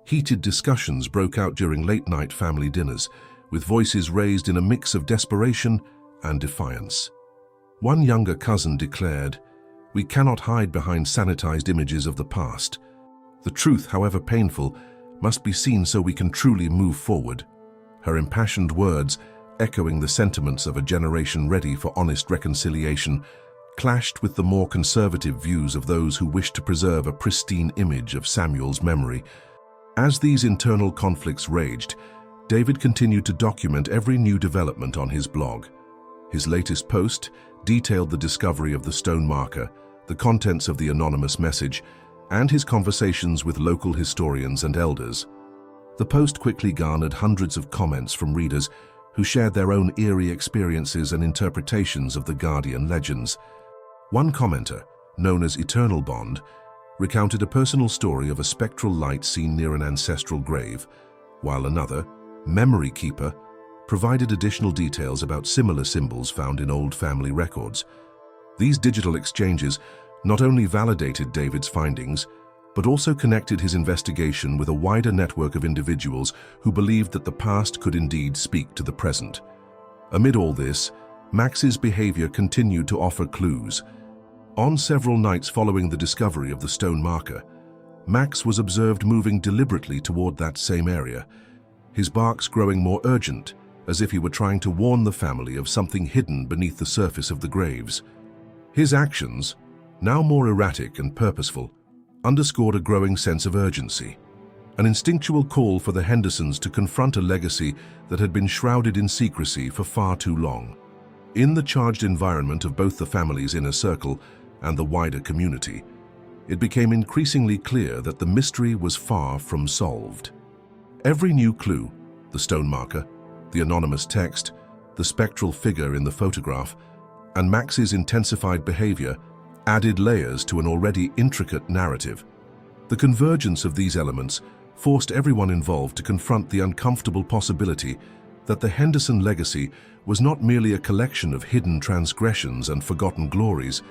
Heated discussions broke out during late-night family dinners, with voices raised in a mix of desperation and defiance. One younger cousin declared, "We cannot hide behind sanitized images of the past. The truth, however painful, must be seen so we can truly move forward." Her impassioned words, echoing the sentiments of a generation ready for honest reconciliation, clashed with the more conservative views of those who wished to preserve a pristine image of Samuel's memory. As these internal conflicts raged, David continued to document every new development on his blog. His latest post detailed the discovery of the stone marker, the contents of the anonymous message, and his conversations with local historians and elders. The post quickly garnered hundreds of comments from readers who shared their own eerie experiences and interpretations of the Guardian legends. One commenter, known as Eternal Bond, recounted a personal story of a spectral light seen near an ancestral grave, while another, Memory Keeper, provided additional details about similar symbols found in old family records. These digital exchanges not only validated David's findings, but also connected his investigation with a wider network of individuals who believed that the past could indeed speak to the present. Amid all this, Max's behavior continued to offer clues. On several nights following the discovery of the stone marker, Max was observed moving deliberately toward that same area, his barks growing more urgent, as if he were trying to warn the family of something hidden beneath the surface of the graves. His actions, now more erratic and purposeful, underscored a growing sense of urgency, an instinctual call for the Hendersons to confront a legacy that had been shrouded in secrecy for far too long. In the charged environment of both the family's inner circle and the wider community, it became increasingly clear that the mystery was far from solved. Every new clue, the stone marker, the anonymous text, the spectral figure in the photograph, and Max's intensified behavior added layers to an already intricate narrative. The convergence of these elements forced everyone involved to confront the uncomfortable possibility that the Henderson legacy was not merely a collection of hidden transgressions and forgotten glories,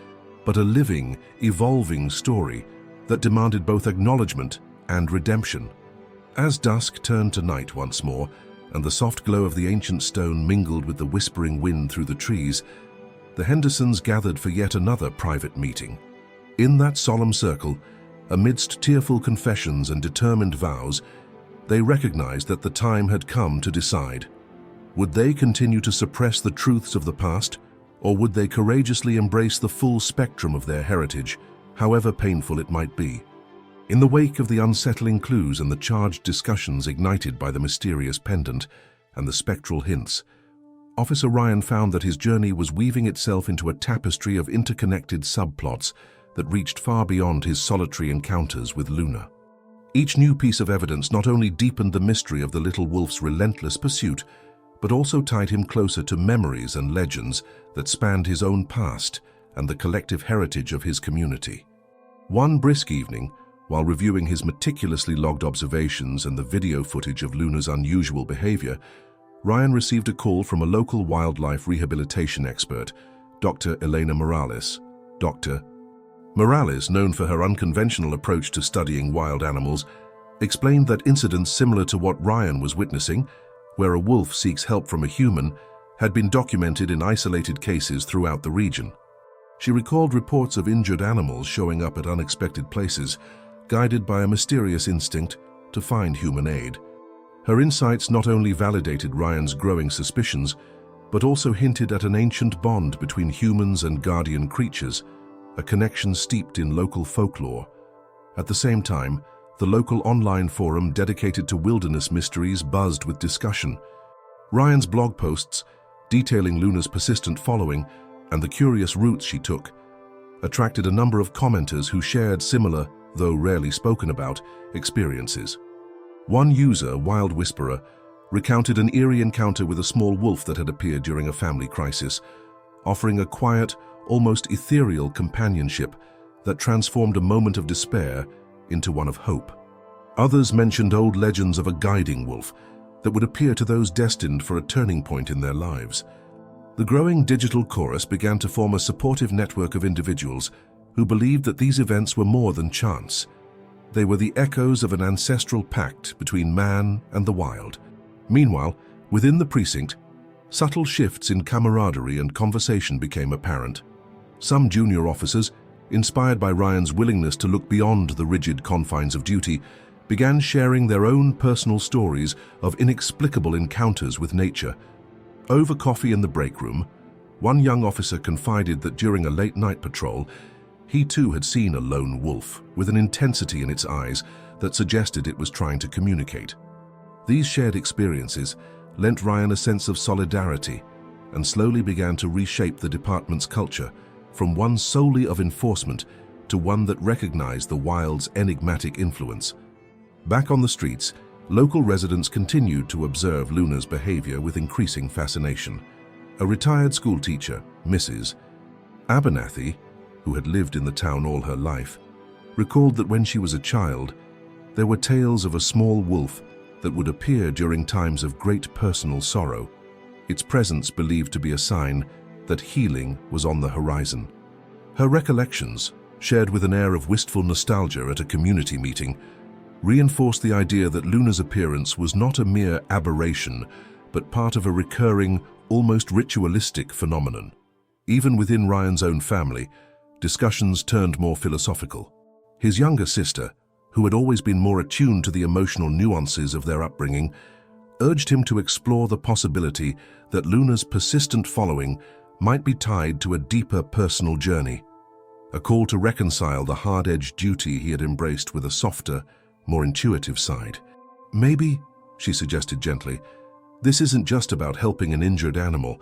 but a living, evolving story that demanded both acknowledgement and redemption. As dusk turned to night once more, and the soft glow of the ancient stone mingled with the whispering wind through the trees, the Hendersons gathered for yet another private meeting. In that solemn circle, amidst tearful confessions and determined vows, they recognized that the time had come to decide. Would they continue to suppress the truths of the past, or would they courageously embrace the full spectrum of their heritage, however painful it might be? In the wake of the unsettling clues and the charged discussions ignited by the mysterious pendant and the spectral hints, Officer Ryan found that his journey was weaving itself into a tapestry of interconnected subplots that reached far beyond his solitary encounters with Luna. Each new piece of evidence not only deepened the mystery of the little wolf's relentless pursuit, but also tied him closer to memories and legends that spanned his own past and the collective heritage of his community. One brisk evening, while reviewing his meticulously logged observations and the video footage of Luna's unusual behavior, Ryan received a call from a local wildlife rehabilitation expert, Dr. Elena Morales. Dr. Morales, known for her unconventional approach to studying wild animals, explained that incidents similar to what Ryan was witnessing, where a wolf seeks help from a human, had been documented in isolated cases throughout the region. She recalled reports of injured animals showing up at unexpected places, guided by a mysterious instinct to find human aid. Her insights not only validated Ryan's growing suspicions, but also hinted at an ancient bond between humans and guardian creatures, a connection steeped in local folklore. At the same time, the local online forum dedicated to wilderness mysteries buzzed with discussion. Ryan's blog posts, detailing Luna's persistent following and the curious routes she took, attracted a number of commenters who shared similar, though rarely spoken about, experiences. One user, Wild Whisperer, recounted an eerie encounter with a small wolf that had appeared during a family crisis, offering a quiet, almost ethereal companionship that transformed a moment of despair into one of hope. Others mentioned old legends of a guiding wolf that would appear to those destined for a turning point in their lives. The growing digital chorus began to form a supportive network of individuals who believed that these events were more than chance. They were the echoes of an ancestral pact between man and the wild. Meanwhile, within the precinct, subtle shifts in camaraderie and conversation became apparent. Some junior officers, inspired by Ryan's willingness to look beyond the rigid confines of duty, began sharing their own personal stories of inexplicable encounters with nature. Over coffee in the break room, one young officer confided that during a late-night patrol, he too had seen a lone wolf with an intensity in its eyes that suggested it was trying to communicate. These shared experiences lent Ryan a sense of solidarity and slowly began to reshape the department's culture from one solely of enforcement to one that recognized the wild's enigmatic influence. Back on the streets, local residents continued to observe Luna's behavior with increasing fascination. A retired schoolteacher, Mrs. Abernathy, who had lived in the town all her life, recalled that when she was a child, there were tales of a small wolf that would appear during times of great personal sorrow, its presence believed to be a sign that healing was on the horizon. Her recollections, shared with an air of wistful nostalgia at a community meeting, reinforced the idea that Luna's appearance was not a mere aberration, but part of a recurring, almost ritualistic phenomenon. Even within Ryan's own family, discussions turned more philosophical. His younger sister, who had always been more attuned to the emotional nuances of their upbringing, urged him to explore the possibility that Luna's persistent following might be tied to a deeper personal journey, a call to reconcile the hard-edged duty he had embraced with a softer, more intuitive side. "Maybe," she suggested gently, "this isn't just about helping an injured animal,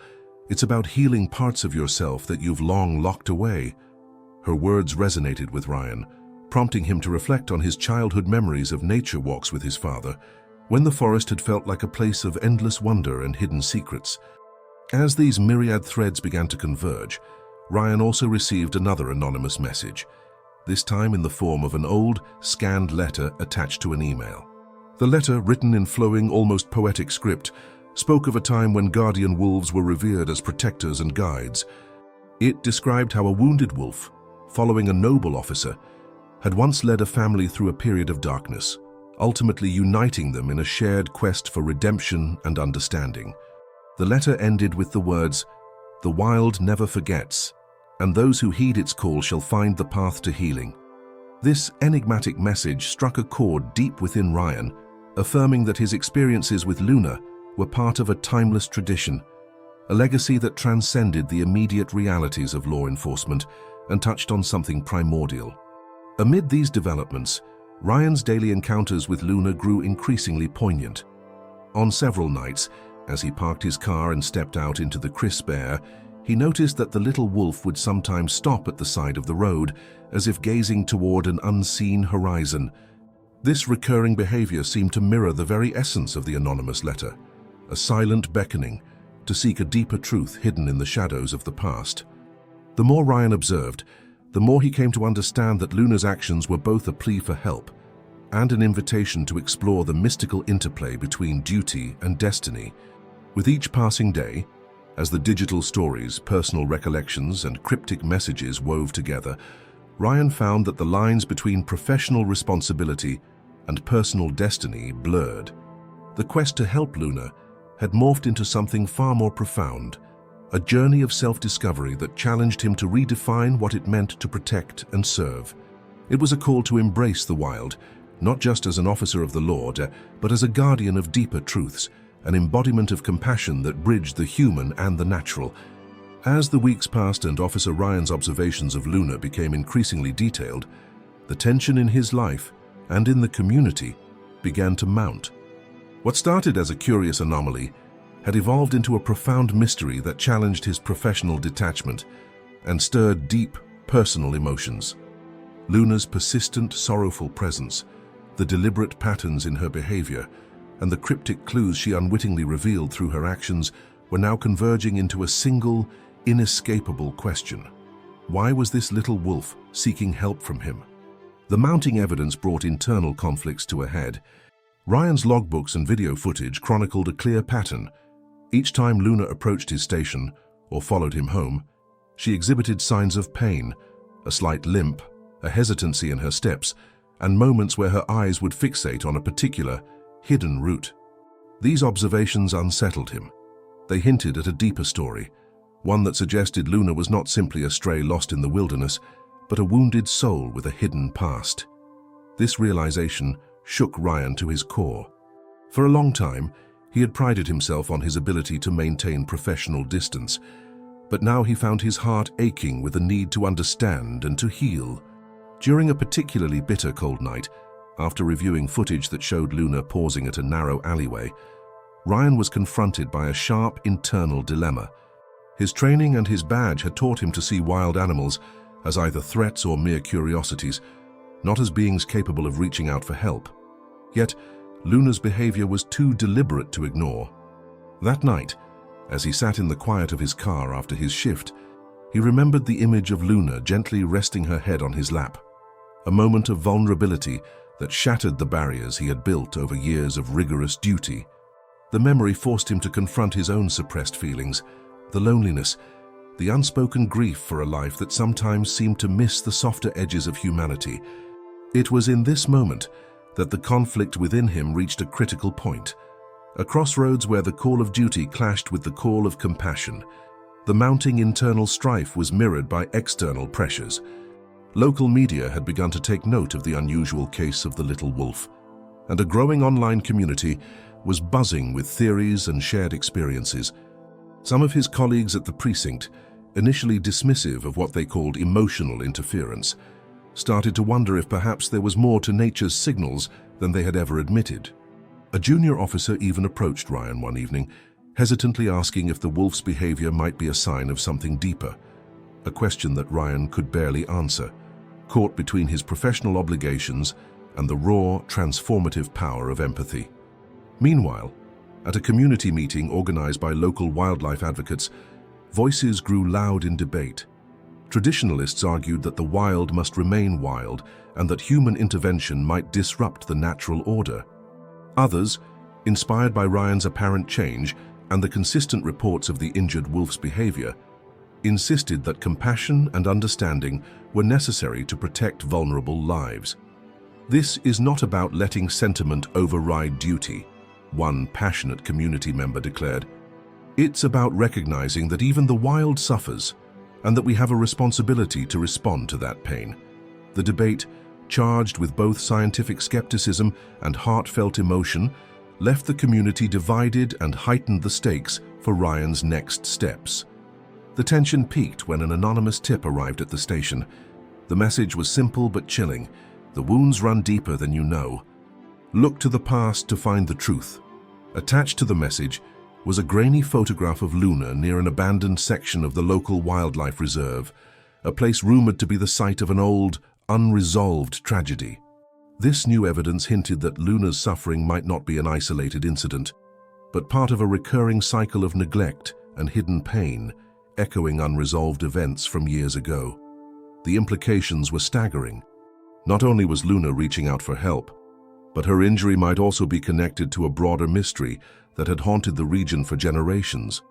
it's about healing parts of yourself that you've long locked away." Her words resonated with Ryan, prompting him to reflect on his childhood memories of nature walks with his father, when the forest had felt like a place of endless wonder and hidden secrets. As these myriad threads began to converge, Ryan also received another anonymous message, this time in the form of an old, scanned letter attached to an email. The letter, written in flowing, almost poetic script, spoke of a time when guardian wolves were revered as protectors and guides. It described how a wounded wolf, following a noble officer, had once led a family through a period of darkness, ultimately uniting them in a shared quest for redemption and understanding. The letter ended with the words, "The wild never forgets, and those who heed its call shall find the path to healing." This enigmatic message struck a chord deep within Ryan, affirming that his experiences with Luna were part of a timeless tradition, a legacy that transcended the immediate realities of law enforcement and touched on something primordial. Amid these developments, Ryan's daily encounters with Luna grew increasingly poignant. On several nights, as he parked his car and stepped out into the crisp air, he noticed that the little wolf would sometimes stop at the side of the road, as if gazing toward an unseen horizon. This recurring behavior seemed to mirror the very essence of the anonymous letter, a silent beckoning to seek a deeper truth hidden in the shadows of the past. The more Ryan observed, the more he came to understand that Luna's actions were both a plea for help and an invitation to explore the mystical interplay between duty and destiny. With each passing day, as the digital stories, personal recollections, and cryptic messages wove together, Ryan found that the lines between professional responsibility and personal destiny blurred. The quest to help Luna had morphed into something far more profound, a journey of self-discovery that challenged him to redefine what it meant to protect and serve. It was a call to embrace the wild, not just as an officer of the law, but as a guardian of deeper truths, an embodiment of compassion that bridged the human and the natural. As the weeks passed and Officer Ryan's observations of Luna became increasingly detailed, the tension in his life and in the community began to mount. What started as a curious anomaly had evolved into a profound mystery that challenged his professional detachment and stirred deep, personal emotions. Luna's persistent, sorrowful presence, the deliberate patterns in her behavior, and the cryptic clues she unwittingly revealed through her actions were now converging into a single, inescapable question. Why was this little wolf seeking help from him? The mounting evidence brought internal conflicts to a head. Ryan's logbooks and video footage chronicled a clear pattern. Each time Luna approached his station or followed him home, she exhibited signs of pain, a slight limp, a hesitancy in her steps, and moments where her eyes would fixate on a particular, hidden route. These observations unsettled him. They hinted at a deeper story, one that suggested Luna was not simply a stray lost in the wilderness, but a wounded soul with a hidden past. This realization shook Ryan to his core. For a long time, he had prided himself on his ability to maintain professional distance, but now he found his heart aching with a need to understand and to heal. During a particularly bitter cold night, After reviewing footage that showed Luna pausing at a narrow alleyway, Ryan was confronted by a sharp internal dilemma. His training and his badge had taught him to see wild animals as either threats or mere curiosities, not as beings capable of reaching out for help. Yet, Luna's behavior was too deliberate to ignore. That night, as he sat in the quiet of his car after his shift, he remembered the image of Luna gently resting her head on his lap, a moment of vulnerability that shattered the barriers he had built over years of rigorous duty. The memory forced him to confront his own suppressed feelings, the loneliness, the unspoken grief for a life that sometimes seemed to miss the softer edges of humanity. It was in this moment that the conflict within him reached a critical point, a crossroads where the call of duty clashed with the call of compassion. The mounting internal strife was mirrored by external pressures. Local media had begun to take note of the unusual case of the little wolf, and a growing online community was buzzing with theories and shared experiences. Some of his colleagues at the precinct, initially dismissive of what they called emotional interference, started to wonder if perhaps there was more to nature's signals than they had ever admitted. A junior officer even approached Ryan one evening, hesitantly asking if the wolf's behavior might be a sign of something deeper, a question that Ryan could barely answer, caught between his professional obligations and the raw, transformative power of empathy. Meanwhile, at a community meeting organized by local wildlife advocates, voices grew loud in debate. Traditionalists argued that the wild must remain wild and that human intervention might disrupt the natural order. Others, inspired by Ryan's apparent change and the consistent reports of the injured wolf's behavior, insisted that compassion and understanding were necessary to protect vulnerable lives. "This is not about letting sentiment override duty," one passionate community member declared. "It's about recognizing that even the wild suffers, and that we have a responsibility to respond to that pain." The debate, charged with both scientific skepticism and heartfelt emotion, left the community divided and heightened the stakes for Ryan's next steps. The tension peaked when an anonymous tip arrived at the station. The message was simple but chilling. "The wounds run deeper than you know. Look to the past to find the truth." Attached to the message was a grainy photograph of Luna near an abandoned section of the local wildlife reserve, a place rumored to be the site of an old, unresolved tragedy. This new evidence hinted that Luna's suffering might not be an isolated incident, but part of a recurring cycle of neglect and hidden pain, echoing unresolved events from years ago. The implications were staggering. Not only was Luna reaching out for help, but her injury might also be connected to a broader mystery that had haunted the region for generations.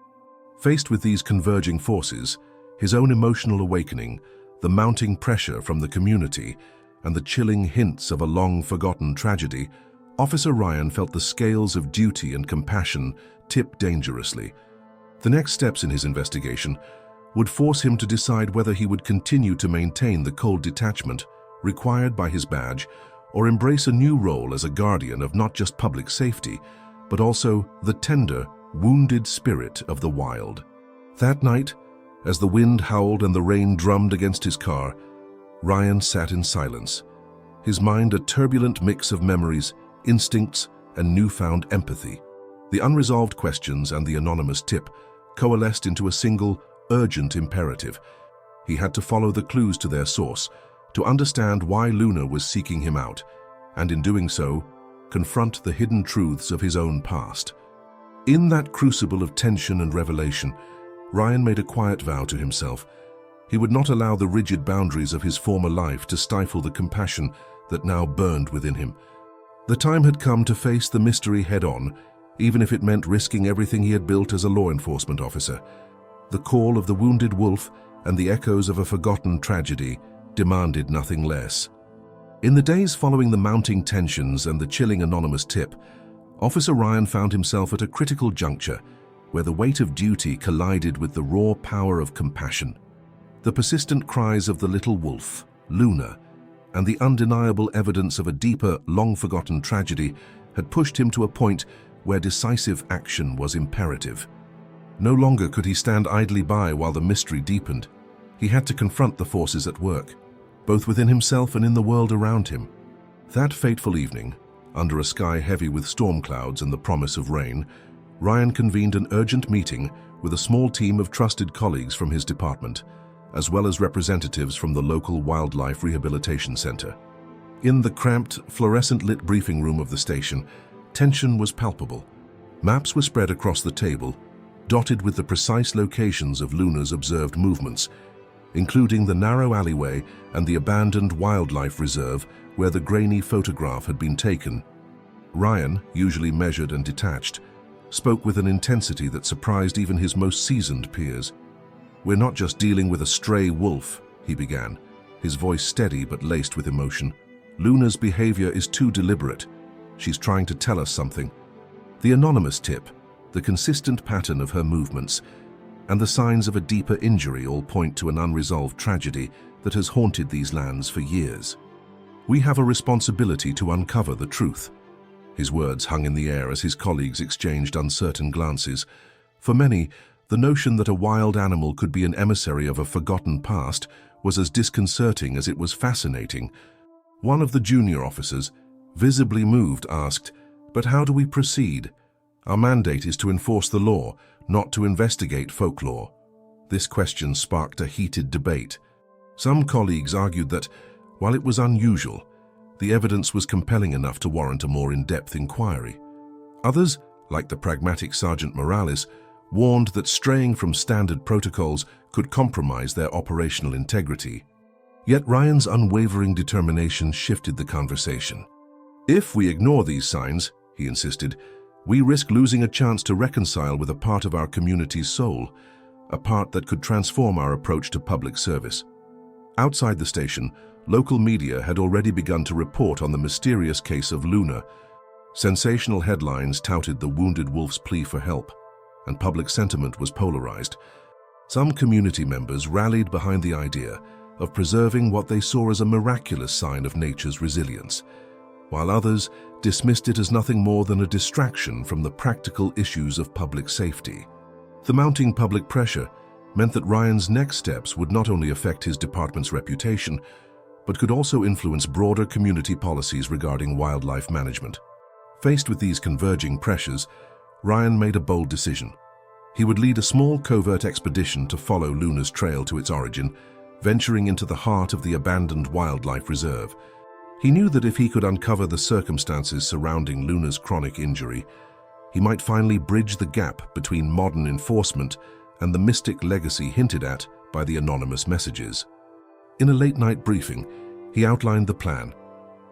Faced with these converging forces, his own emotional awakening, the mounting pressure from the community, and the chilling hints of a long-forgotten tragedy, Officer Ryan felt the scales of duty and compassion tip dangerously. The next steps in his investigation would force him to decide whether he would continue to maintain the cold detachment required by his badge or embrace a new role as a guardian of not just public safety, but also the tender, wounded spirit of the wild. That night, as the wind howled and the rain drummed against his car, Ryan sat in silence, his mind a turbulent mix of memories, instincts, and newfound empathy. The unresolved questions and the anonymous tip coalesced into a single, urgent imperative. He had to follow the clues to their source, to understand why Luna was seeking him out, and in doing so, confront the hidden truths of his own past. In that crucible of tension and revelation, Ryan made a quiet vow to himself. He would not allow the rigid boundaries of his former life to stifle the compassion that now burned within him. The time had come to face the mystery head-on, even if it meant risking everything he had built as a law enforcement officer. The call of the wounded wolf and the echoes of a forgotten tragedy demanded nothing less. In the days following the mounting tensions and the chilling anonymous tip, Officer Ryan found himself at a critical juncture where the weight of duty collided with the raw power of compassion. The persistent cries of the little wolf, Luna, and the undeniable evidence of a deeper, long-forgotten tragedy had pushed him to a point where decisive action was imperative. No longer could he stand idly by while the mystery deepened. He had to confront the forces at work, both within himself and in the world around him. That fateful evening, under a sky heavy with storm clouds and the promise of rain, Ryan convened an urgent meeting with a small team of trusted colleagues from his department, as well as representatives from the local wildlife rehabilitation center. In the cramped, fluorescent-lit briefing room of the station, tension was palpable. Maps were spread across the table, dotted with the precise locations of Luna's observed movements, including the narrow alleyway and the abandoned wildlife reserve where the grainy photograph had been taken. Ryan, usually measured and detached, spoke with an intensity that surprised even his most seasoned peers. "We're not just dealing with a stray wolf," he began, his voice steady but laced with emotion. "Luna's behavior is too deliberate. She's trying to tell us something. The anonymous tip, the consistent pattern of her movements, and the signs of a deeper injury all point to an unresolved tragedy that has haunted these lands for years. We have a responsibility to uncover the truth." His words hung in the air as his colleagues exchanged uncertain glances. For many, the notion that a wild animal could be an emissary of a forgotten past was as disconcerting as it was fascinating. One of the junior officers, visibly moved, asked, "But how do we proceed? Our mandate is to enforce the law, not to investigate folklore." This question sparked a heated debate. Some colleagues argued that, while it was unusual, the evidence was compelling enough to warrant a more in-depth inquiry. Others, like the pragmatic Sergeant Morales, warned that straying from standard protocols could compromise their operational integrity. Yet Ryan's unwavering determination shifted the conversation. "If we ignore these signs," he insisted, "we risk losing a chance to reconcile with a part of our community's soul, a part that could transform our approach to public service." Outside the station, local media had already begun to report on the mysterious case of Luna. Sensational headlines touted the wounded wolf's plea for help, and public sentiment was polarized. Some community members rallied behind the idea of preserving what they saw as a miraculous sign of nature's resilience, while others dismissed it as nothing more than a distraction from the practical issues of public safety. The mounting public pressure meant that Ryan's next steps would not only affect his department's reputation, but could also influence broader community policies regarding wildlife management. Faced with these converging pressures, Ryan made a bold decision. He would lead a small covert expedition to follow Luna's trail to its origin, venturing into the heart of the abandoned wildlife reserve. He knew that if he could uncover the circumstances surrounding Luna's chronic injury, he might finally bridge the gap between modern enforcement and the mystic legacy hinted at by the anonymous messages. In a late-night briefing, he outlined the plan: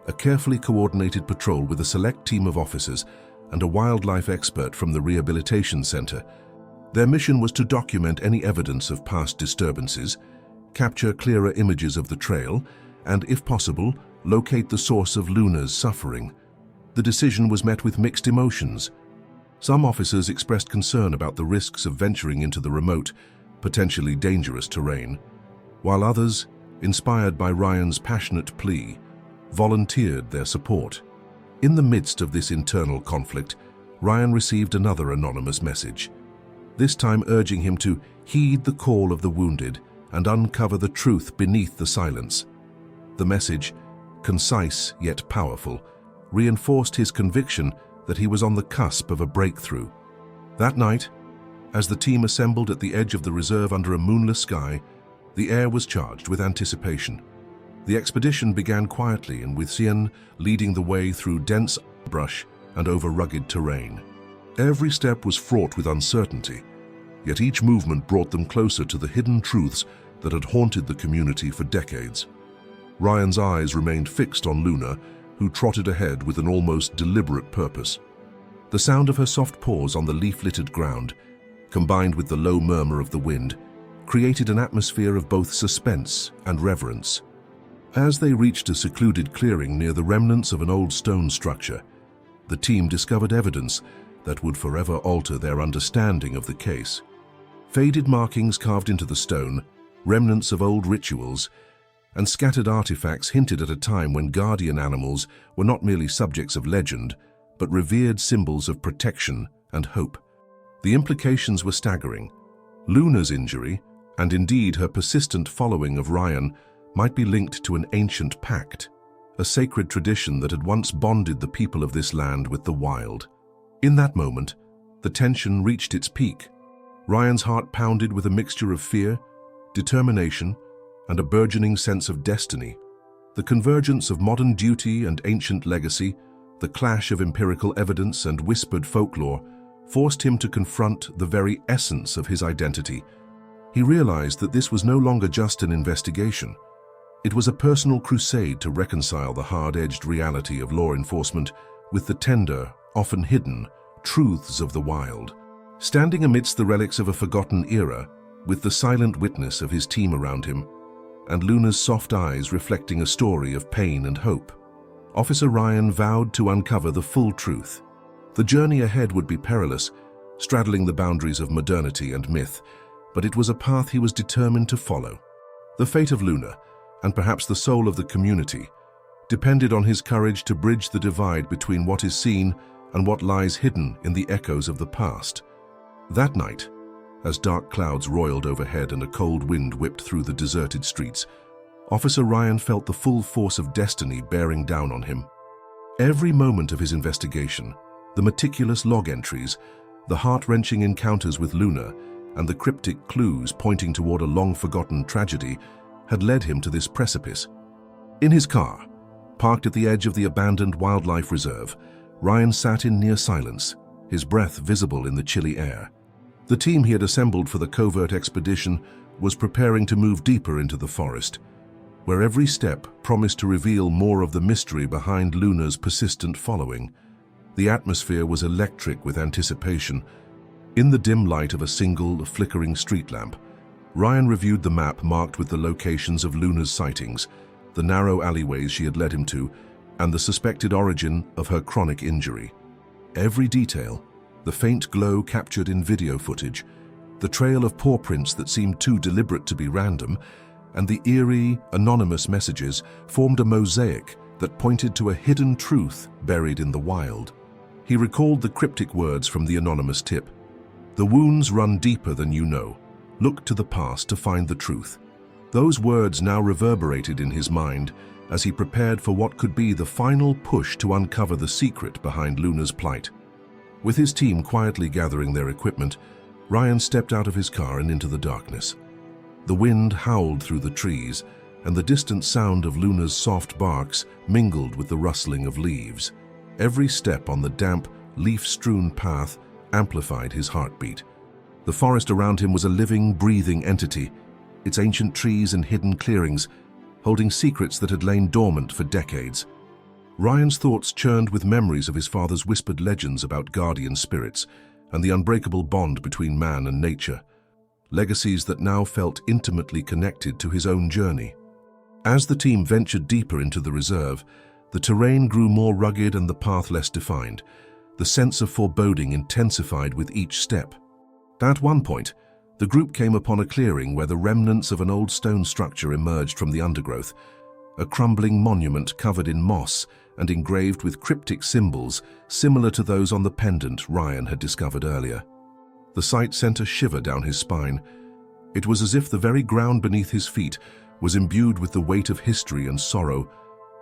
a carefully coordinated patrol with a select team of officers and a wildlife expert from the rehabilitation center. Their mission was to document any evidence of past disturbances, capture clearer images of the trail, and, if possible, locate the source of Luna's suffering. The decision was met with mixed emotions. Some officers expressed concern about the risks of venturing into the remote, potentially dangerous terrain, while others, inspired by Ryan's passionate plea, volunteered their support. In the midst of this internal conflict, Ryan received another anonymous message, this time urging him to heed the call of the wounded and uncover the truth beneath the silence. The message, concise yet powerful, reinforced his conviction that he was on the cusp of a breakthrough. That night, as the team assembled at the edge of the reserve under a moonless sky, the air was charged with anticipation. The expedition began quietly, and with Cian leading the way through dense brush and over rugged terrain. Every step was fraught with uncertainty, yet each movement brought them closer to the hidden truths that had haunted the community for decades. Ryan's eyes remained fixed on Luna, who trotted ahead with an almost deliberate purpose. The sound of her soft paws on the leaf-littered ground, combined with the low murmur of the wind, created an atmosphere of both suspense and reverence. As they reached a secluded clearing near the remnants of an old stone structure, the team discovered evidence that would forever alter their understanding of the case. Faded markings carved into the stone, remnants of old rituals, and scattered artifacts hinted at a time when guardian animals were not merely subjects of legend, but revered symbols of protection and hope. The implications were staggering. Luna's injury, and indeed her persistent following of Ryan, might be linked to an ancient pact. a sacred tradition that had once bonded the people of this land with the wild. In that moment, the tension reached its peak. Ryan's heart pounded with a mixture of fear, determination, and a burgeoning sense of destiny. The convergence of modern duty and ancient legacy, the clash of empirical evidence and whispered folklore, forced him to confront the very essence of his identity. He realized that this was no longer just an investigation. It was a personal crusade to reconcile the hard-edged reality of law enforcement with the tender, often hidden, truths of the wild. Standing amidst the relics of a forgotten era, with the silent witness of his team around him, and Luna's soft eyes reflecting a story of pain and hope, Officer Ryan vowed to uncover the full truth. The journey ahead would be perilous, straddling the boundaries of modernity and myth, but it was a path he was determined to follow. The fate of Luna, and perhaps the soul of the community, depended on his courage to bridge the divide between what is seen and what lies hidden in the echoes of the past. That night, as dark clouds roiled overhead and a cold wind whipped through the deserted streets, Officer Ryan felt the full force of destiny bearing down on him. Every moment of his investigation, the meticulous log entries, the heart-wrenching encounters with Luna, and the cryptic clues pointing toward a long-forgotten tragedy had led him to this precipice. In his car, parked at the edge of the abandoned wildlife reserve, Ryan sat in near silence, his breath visible in the chilly air. The team he had assembled for the covert expedition was preparing to move deeper into the forest, where every step promised to reveal more of the mystery behind Luna's persistent following. The atmosphere was electric with anticipation. In the dim light of a single, flickering street lamp, Ryan reviewed the map marked with the locations of Luna's sightings, the narrow alleyways she had led him to, and the suspected origin of her chronic injury. Every detail, the faint glow captured in video footage, the trail of paw prints that seemed too deliberate to be random, and the eerie, anonymous messages formed a mosaic that pointed to a hidden truth buried in the wild. He recalled the cryptic words from the anonymous tip. "The wounds run deeper than you know. Look to the past to find the truth." Those words now reverberated in his mind as he prepared for what could be the final push to uncover the secret behind Luna's plight. With his team quietly gathering their equipment, Ryan stepped out of his car and into the darkness. The wind howled through the trees, and the distant sound of Luna's soft barks mingled with the rustling of leaves. Every step on the damp, leaf-strewn path amplified his heartbeat. The forest around him was a living, breathing entity, its ancient trees and hidden clearings holding secrets that had lain dormant for decades. Ryan's thoughts churned with memories of his father's whispered legends about guardian spirits and the unbreakable bond between man and nature, legacies that now felt intimately connected to his own journey. As the team ventured deeper into the reserve, the terrain grew more rugged and the path less defined. The sense of foreboding intensified with each step. At one point, the group came upon a clearing where the remnants of an old stone structure emerged from the undergrowth, a crumbling monument covered in moss and engraved with cryptic symbols similar to those on the pendant Ryan had discovered earlier. The sight sent a shiver down his spine. It was as if the very ground beneath his feet was imbued with the weight of history and sorrow,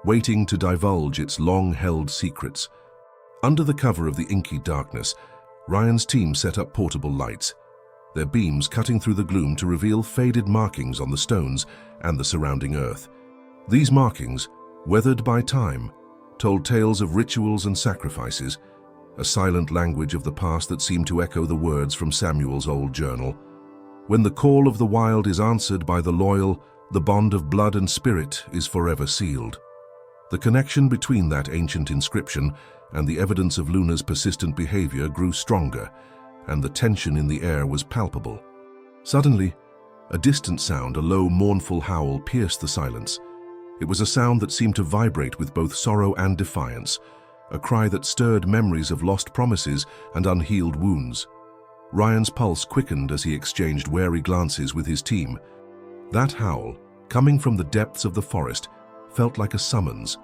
waiting to divulge its long-held secrets. Under the cover of the inky darkness, Ryan's team set up portable lights, their beams cutting through the gloom to reveal faded markings on the stones and the surrounding earth. These markings, weathered by time, told tales of rituals and sacrifices, a silent language of the past that seemed to echo the words from Samuel's old journal. When the call of the wild is answered by the loyal, the bond of blood and spirit is forever sealed. The connection between that ancient inscription and the evidence of Luna's persistent behavior grew stronger, and the tension in the air was palpable. Suddenly, a distant sound, a low, mournful howl, pierced the silence. It was a sound that seemed to vibrate with both sorrow and defiance, a cry that stirred memories of lost promises and unhealed wounds. Ryan's pulse quickened as he exchanged wary glances with his team. That howl, coming from the depths of the forest, felt like a summons,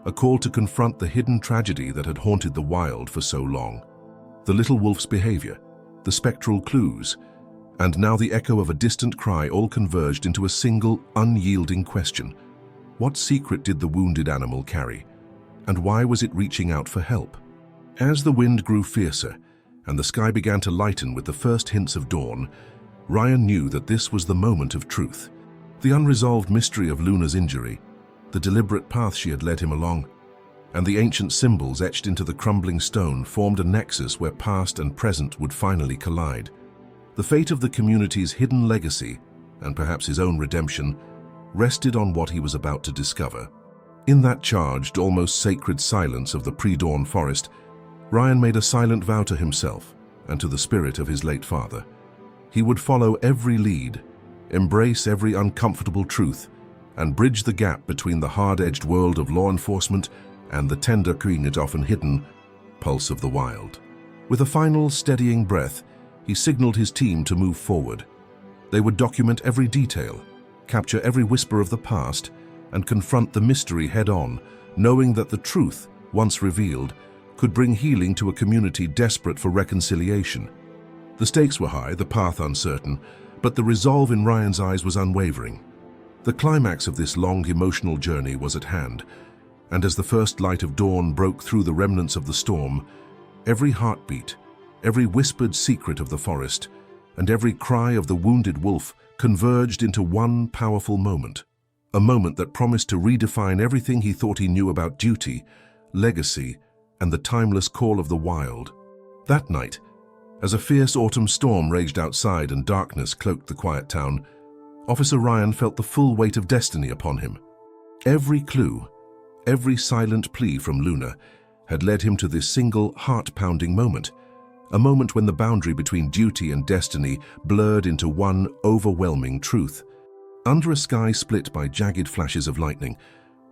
a call to confront the hidden tragedy that had haunted the wild for so long. The little wolf's behavior, the spectral clues, and now the echo of a distant cry all converged into a single, unyielding question. What secret did the wounded animal carry? And why was it reaching out for help? As the wind grew fiercer and the sky began to lighten with the first hints of dawn, Ryan knew that this was the moment of truth. The unresolved mystery of Luna's injury, the deliberate path she had led him along, and the ancient symbols etched into the crumbling stone formed a nexus where past and present would finally collide. The fate of the community's hidden legacy, and perhaps his own redemption, rested on what he was about to discover. In that charged, almost sacred silence of the pre-dawn forest, Ryan made a silent vow to himself and to the spirit of his late father. He would follow every lead, embrace every uncomfortable truth, and bridge the gap between the hard-edged world of law enforcement and the tender, yet often hidden, pulse of the wild. With a final, steadying breath, he signaled his team to move forward. They would document every detail, capture every whisper of the past, and confront the mystery head-on, knowing that the truth, once revealed, could bring healing to a community desperate for reconciliation. The stakes were high, the path uncertain, but the resolve in Ryan's eyes was unwavering. The climax of this long, emotional journey was at hand, and as the first light of dawn broke through the remnants of the storm, every heartbeat, every whispered secret of the forest, and every cry of the wounded wolf converged into one powerful moment. A moment that promised to redefine everything he thought he knew about duty, legacy, and the timeless call of the wild. That night, as a fierce autumn storm raged outside and darkness cloaked the quiet town, Officer Ryan felt the full weight of destiny upon him. Every clue, every silent plea from Luna had led him to this single heart-pounding moment, a moment when the boundary between duty and destiny blurred into one overwhelming truth. Under a sky split by jagged flashes of lightning,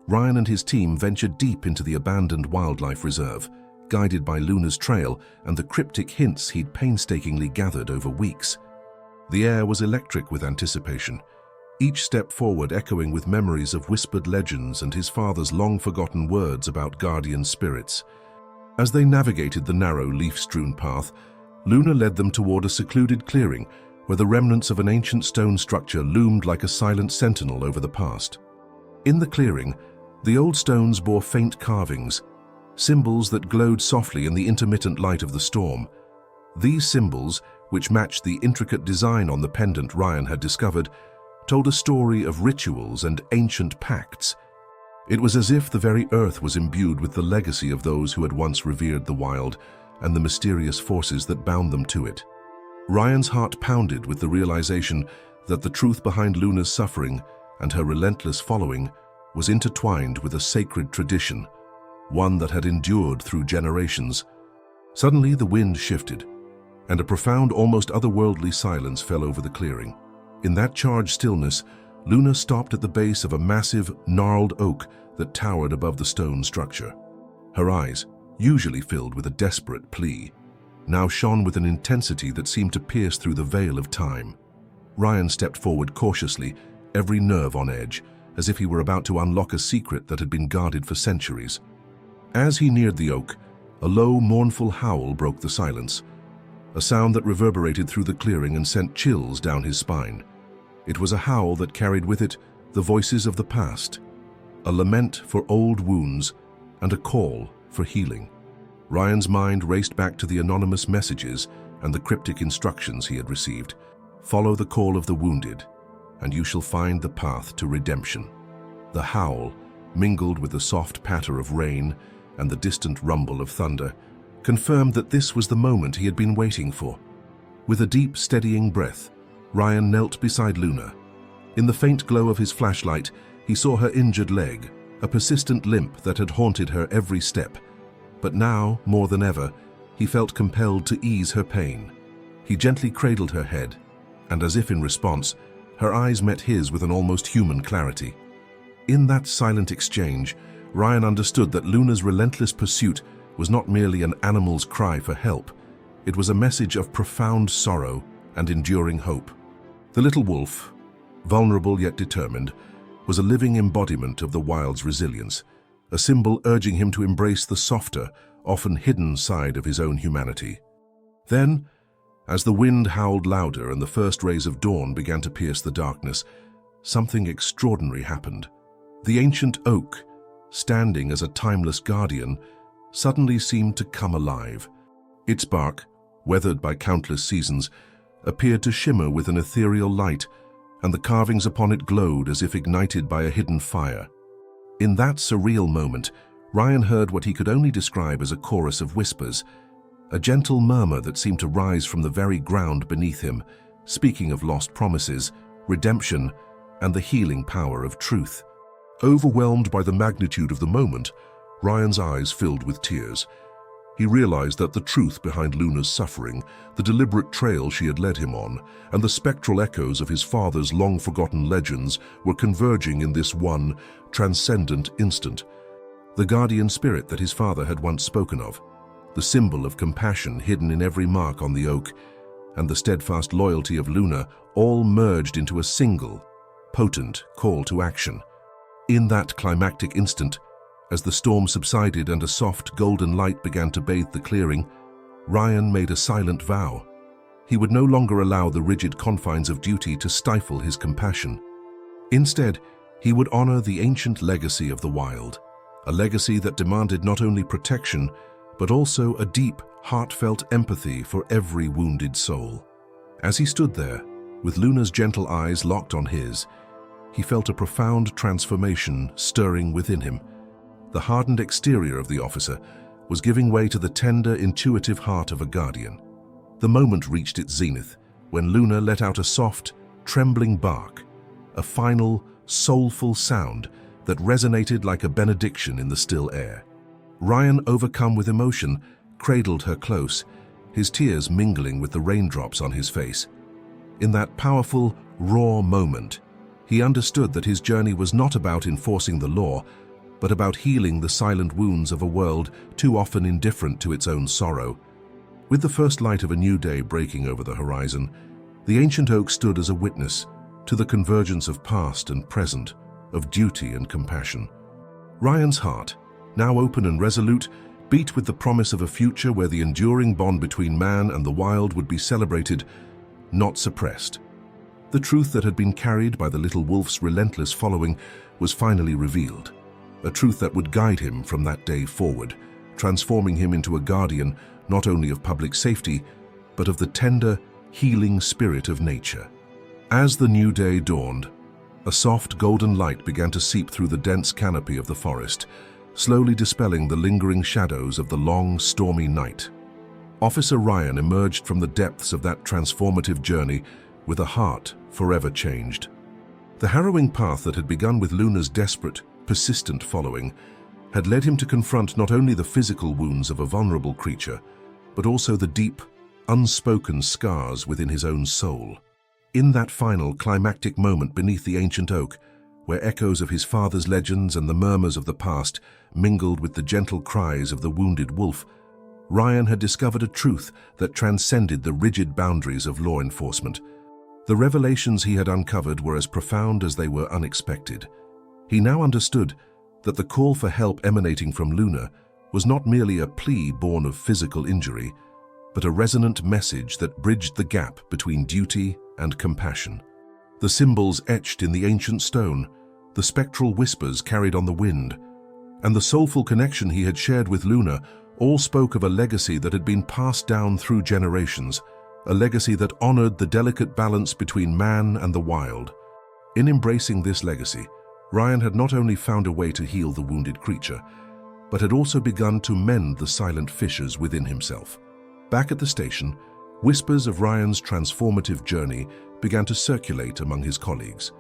Ryan and his team ventured deep into the abandoned wildlife reserve, guided by Luna's trail and the cryptic hints he'd painstakingly gathered over weeks. The air was electric with anticipation, each step forward echoing with memories of whispered legends and his father's long-forgotten words about guardian spirits. As they navigated the narrow, leaf-strewn path, Luna led them toward a secluded clearing where the remnants of an ancient stone structure loomed like a silent sentinel over the past. In the clearing, the old stones bore faint carvings, symbols that glowed softly in the intermittent light of the storm. These symbols, which matched the intricate design on the pendant Ryan had discovered, told a story of rituals and ancient pacts. It was as if the very earth was imbued with the legacy of those who had once revered the wild and the mysterious forces that bound them to it. Ryan's heart pounded with the realization that the truth behind Luna's suffering and her relentless following was intertwined with a sacred tradition, one that had endured through generations. Suddenly the wind shifted, and a profound, almost otherworldly silence fell over the clearing. In that charged stillness, Luna stopped at the base of a massive, gnarled oak that towered above the stone structure. Her eyes, usually filled with a desperate plea, now shone with an intensity that seemed to pierce through the veil of time. Ryan stepped forward cautiously, every nerve on edge, as if he were about to unlock a secret that had been guarded for centuries. As he neared the oak, a low, mournful howl broke the silence, a sound that reverberated through the clearing and sent chills down his spine. It was a howl that carried with it the voices of the past, a lament for old wounds and a call for healing. Ryan's mind raced back to the anonymous messages and the cryptic instructions he had received. Follow the call of the wounded, and you shall find the path to redemption. The howl, mingled with the soft patter of rain and the distant rumble of thunder, confirmed that this was the moment he had been waiting for. With a deep, steadying breath, Ryan knelt beside Luna. In the faint glow of his flashlight, he saw her injured leg, a persistent limp that had haunted her every step. But now, more than ever, he felt compelled to ease her pain. He gently cradled her head, and as if in response, her eyes met his with an almost human clarity. In that silent exchange, Ryan understood that Luna's relentless pursuit was not merely an animal's cry for help. It was a message of profound sorrow and enduring hope. The little wolf, vulnerable yet determined, was a living embodiment of the wild's resilience, a symbol urging him to embrace the softer, often hidden side of his own humanity. Then, as the wind howled louder and the first rays of dawn began to pierce the darkness, something extraordinary happened. The ancient oak, standing as a timeless guardian, suddenly seemed to come alive. Its bark, weathered by countless seasons, appeared to shimmer with an ethereal light, and the carvings upon it glowed as if ignited by a hidden fire. In that surreal moment, Ryan heard what he could only describe as a chorus of whispers, a gentle murmur that seemed to rise from the very ground beneath him, speaking of lost promises, redemption, and the healing power of truth. Overwhelmed by the magnitude of the moment, Ryan's eyes filled with tears. He realized that the truth behind Luna's suffering, the deliberate trail she had led him on, and the spectral echoes of his father's long-forgotten legends were converging in this one, transcendent instant. The guardian spirit that his father had once spoken of, the symbol of compassion hidden in every mark on the oak, and the steadfast loyalty of Luna all merged into a single, potent call to action. In that climactic instant, as the storm subsided and a soft golden light began to bathe the clearing, Ryan made a silent vow. He would no longer allow the rigid confines of duty to stifle his compassion. Instead, he would honor the ancient legacy of the wild, a legacy that demanded not only protection, but also a deep, heartfelt empathy for every wounded soul. As he stood there, with Luna's gentle eyes locked on his, he felt a profound transformation stirring within him. The hardened exterior of the officer was giving way to the tender, intuitive heart of a guardian. The moment reached its zenith when Luna let out a soft, trembling bark, a final, soulful sound that resonated like a benediction in the still air. Ryan, overcome with emotion, cradled her close, his tears mingling with the raindrops on his face. In that powerful, raw moment, he understood that his journey was not about enforcing the law, but about healing the silent wounds of a world too often indifferent to its own sorrow. With the first light of a new day breaking over the horizon, the ancient oak stood as a witness to the convergence of past and present, of duty and compassion. Ryan's heart, now open and resolute, beat with the promise of a future where the enduring bond between man and the wild would be celebrated, not suppressed. The truth that had been carried by the little wolf's relentless following was finally revealed, a truth that would guide him from that day forward, transforming him into a guardian not only of public safety, but of the tender, healing spirit of nature. As the new day dawned, a soft golden light began to seep through the dense canopy of the forest, slowly dispelling the lingering shadows of the long, stormy night. Officer Ryan emerged from the depths of that transformative journey with a heart forever changed. The harrowing path that had begun with Luna's desperate, persistent following had led him to confront not only the physical wounds of a vulnerable creature, but also the deep, unspoken scars within his own soul. In that final, climactic moment beneath the ancient oak, where echoes of his father's legends and the murmurs of the past mingled with the gentle cries of the wounded wolf, Ryan had discovered a truth that transcended the rigid boundaries of law enforcement. The revelations he had uncovered were as profound as they were unexpected. He now understood that the call for help emanating from Luna was not merely a plea born of physical injury, but a resonant message that bridged the gap between duty and compassion. The symbols etched in the ancient stone, the spectral whispers carried on the wind, and the soulful connection he had shared with Luna all spoke of a legacy that had been passed down through generations, a legacy that honored the delicate balance between man and the wild. In embracing this legacy, Ryan had not only found a way to heal the wounded creature, but had also begun to mend the silent fissures within himself. Back at the station, whispers of Ryan's transformative journey began to circulate among his colleagues.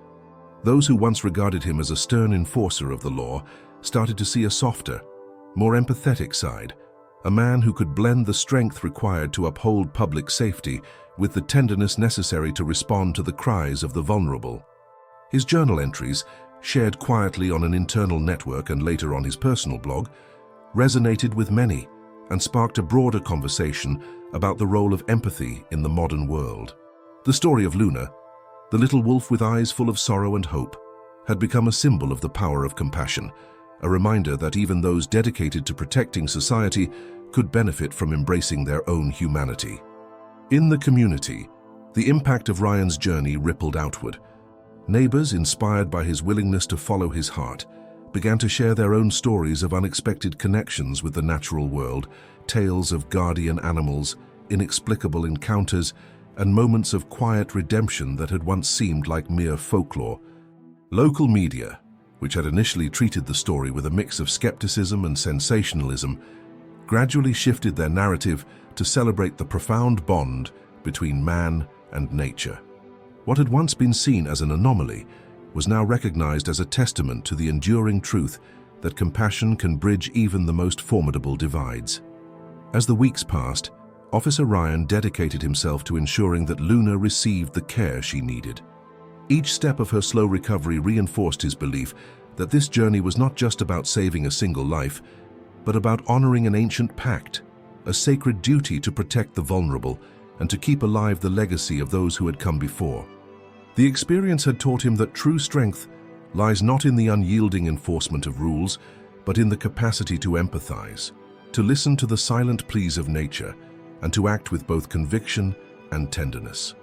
Those who once regarded him as a stern enforcer of the law started to see a softer, more empathetic side, a man who could blend the strength required to uphold public safety with the tenderness necessary to respond to the cries of the vulnerable. His journal entries, shared quietly on an internal network and later on his personal blog, resonated with many and sparked a broader conversation about the role of empathy in the modern world. The story of Luna, the little wolf with eyes full of sorrow and hope, had become a symbol of the power of compassion, a reminder that even those dedicated to protecting society could benefit from embracing their own humanity. In the community, the impact of Ryan's journey rippled outward. Neighbors, inspired by his willingness to follow his heart, began to share their own stories of unexpected connections with the natural world, tales of guardian animals, inexplicable encounters, and moments of quiet redemption that had once seemed like mere folklore. Local media, which had initially treated the story with a mix of skepticism and sensationalism, gradually shifted their narrative to celebrate the profound bond between man and nature. What had once been seen as an anomaly was now recognized as a testament to the enduring truth that compassion can bridge even the most formidable divides. As the weeks passed, Officer Ryan dedicated himself to ensuring that Luna received the care she needed. Each step of her slow recovery reinforced his belief that this journey was not just about saving a single life, but about honoring an ancient pact, a sacred duty to protect the vulnerable and to keep alive the legacy of those who had come before. The experience had taught him that true strength lies not in the unyielding enforcement of rules, but in the capacity to empathize, to listen to the silent pleas of nature, and to act with both conviction and tenderness.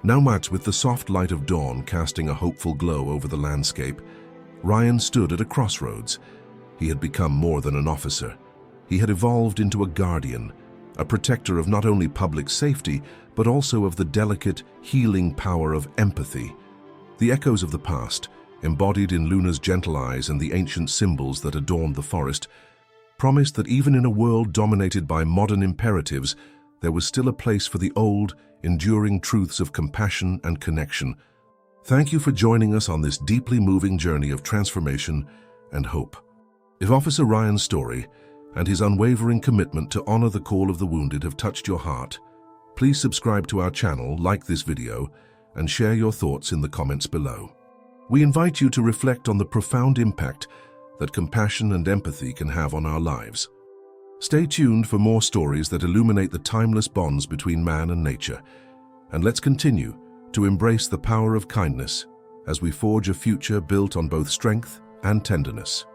Now, with the soft light of dawn casting a hopeful glow over the landscape, Ryan stood at a crossroads. He had become more than an officer. He had evolved into a guardian, a protector of not only public safety, but also of the delicate, healing power of empathy. The echoes of the past, embodied in Luna's gentle eyes and the ancient symbols that adorned the forest, promised that even in a world dominated by modern imperatives, there was still a place for the old, enduring truths of compassion and connection. Thank you for joining us on this deeply moving journey of transformation and hope. If Officer Ryan's story and his unwavering commitment to honor the call of the wounded have touched your heart, please subscribe to our channel, like this video, and share your thoughts in the comments below. We invite you to reflect on the profound impact that compassion and empathy can have on our lives. Stay tuned for more stories that illuminate the timeless bonds between man and nature, and let's continue to embrace the power of kindness as we forge a future built on both strength and tenderness.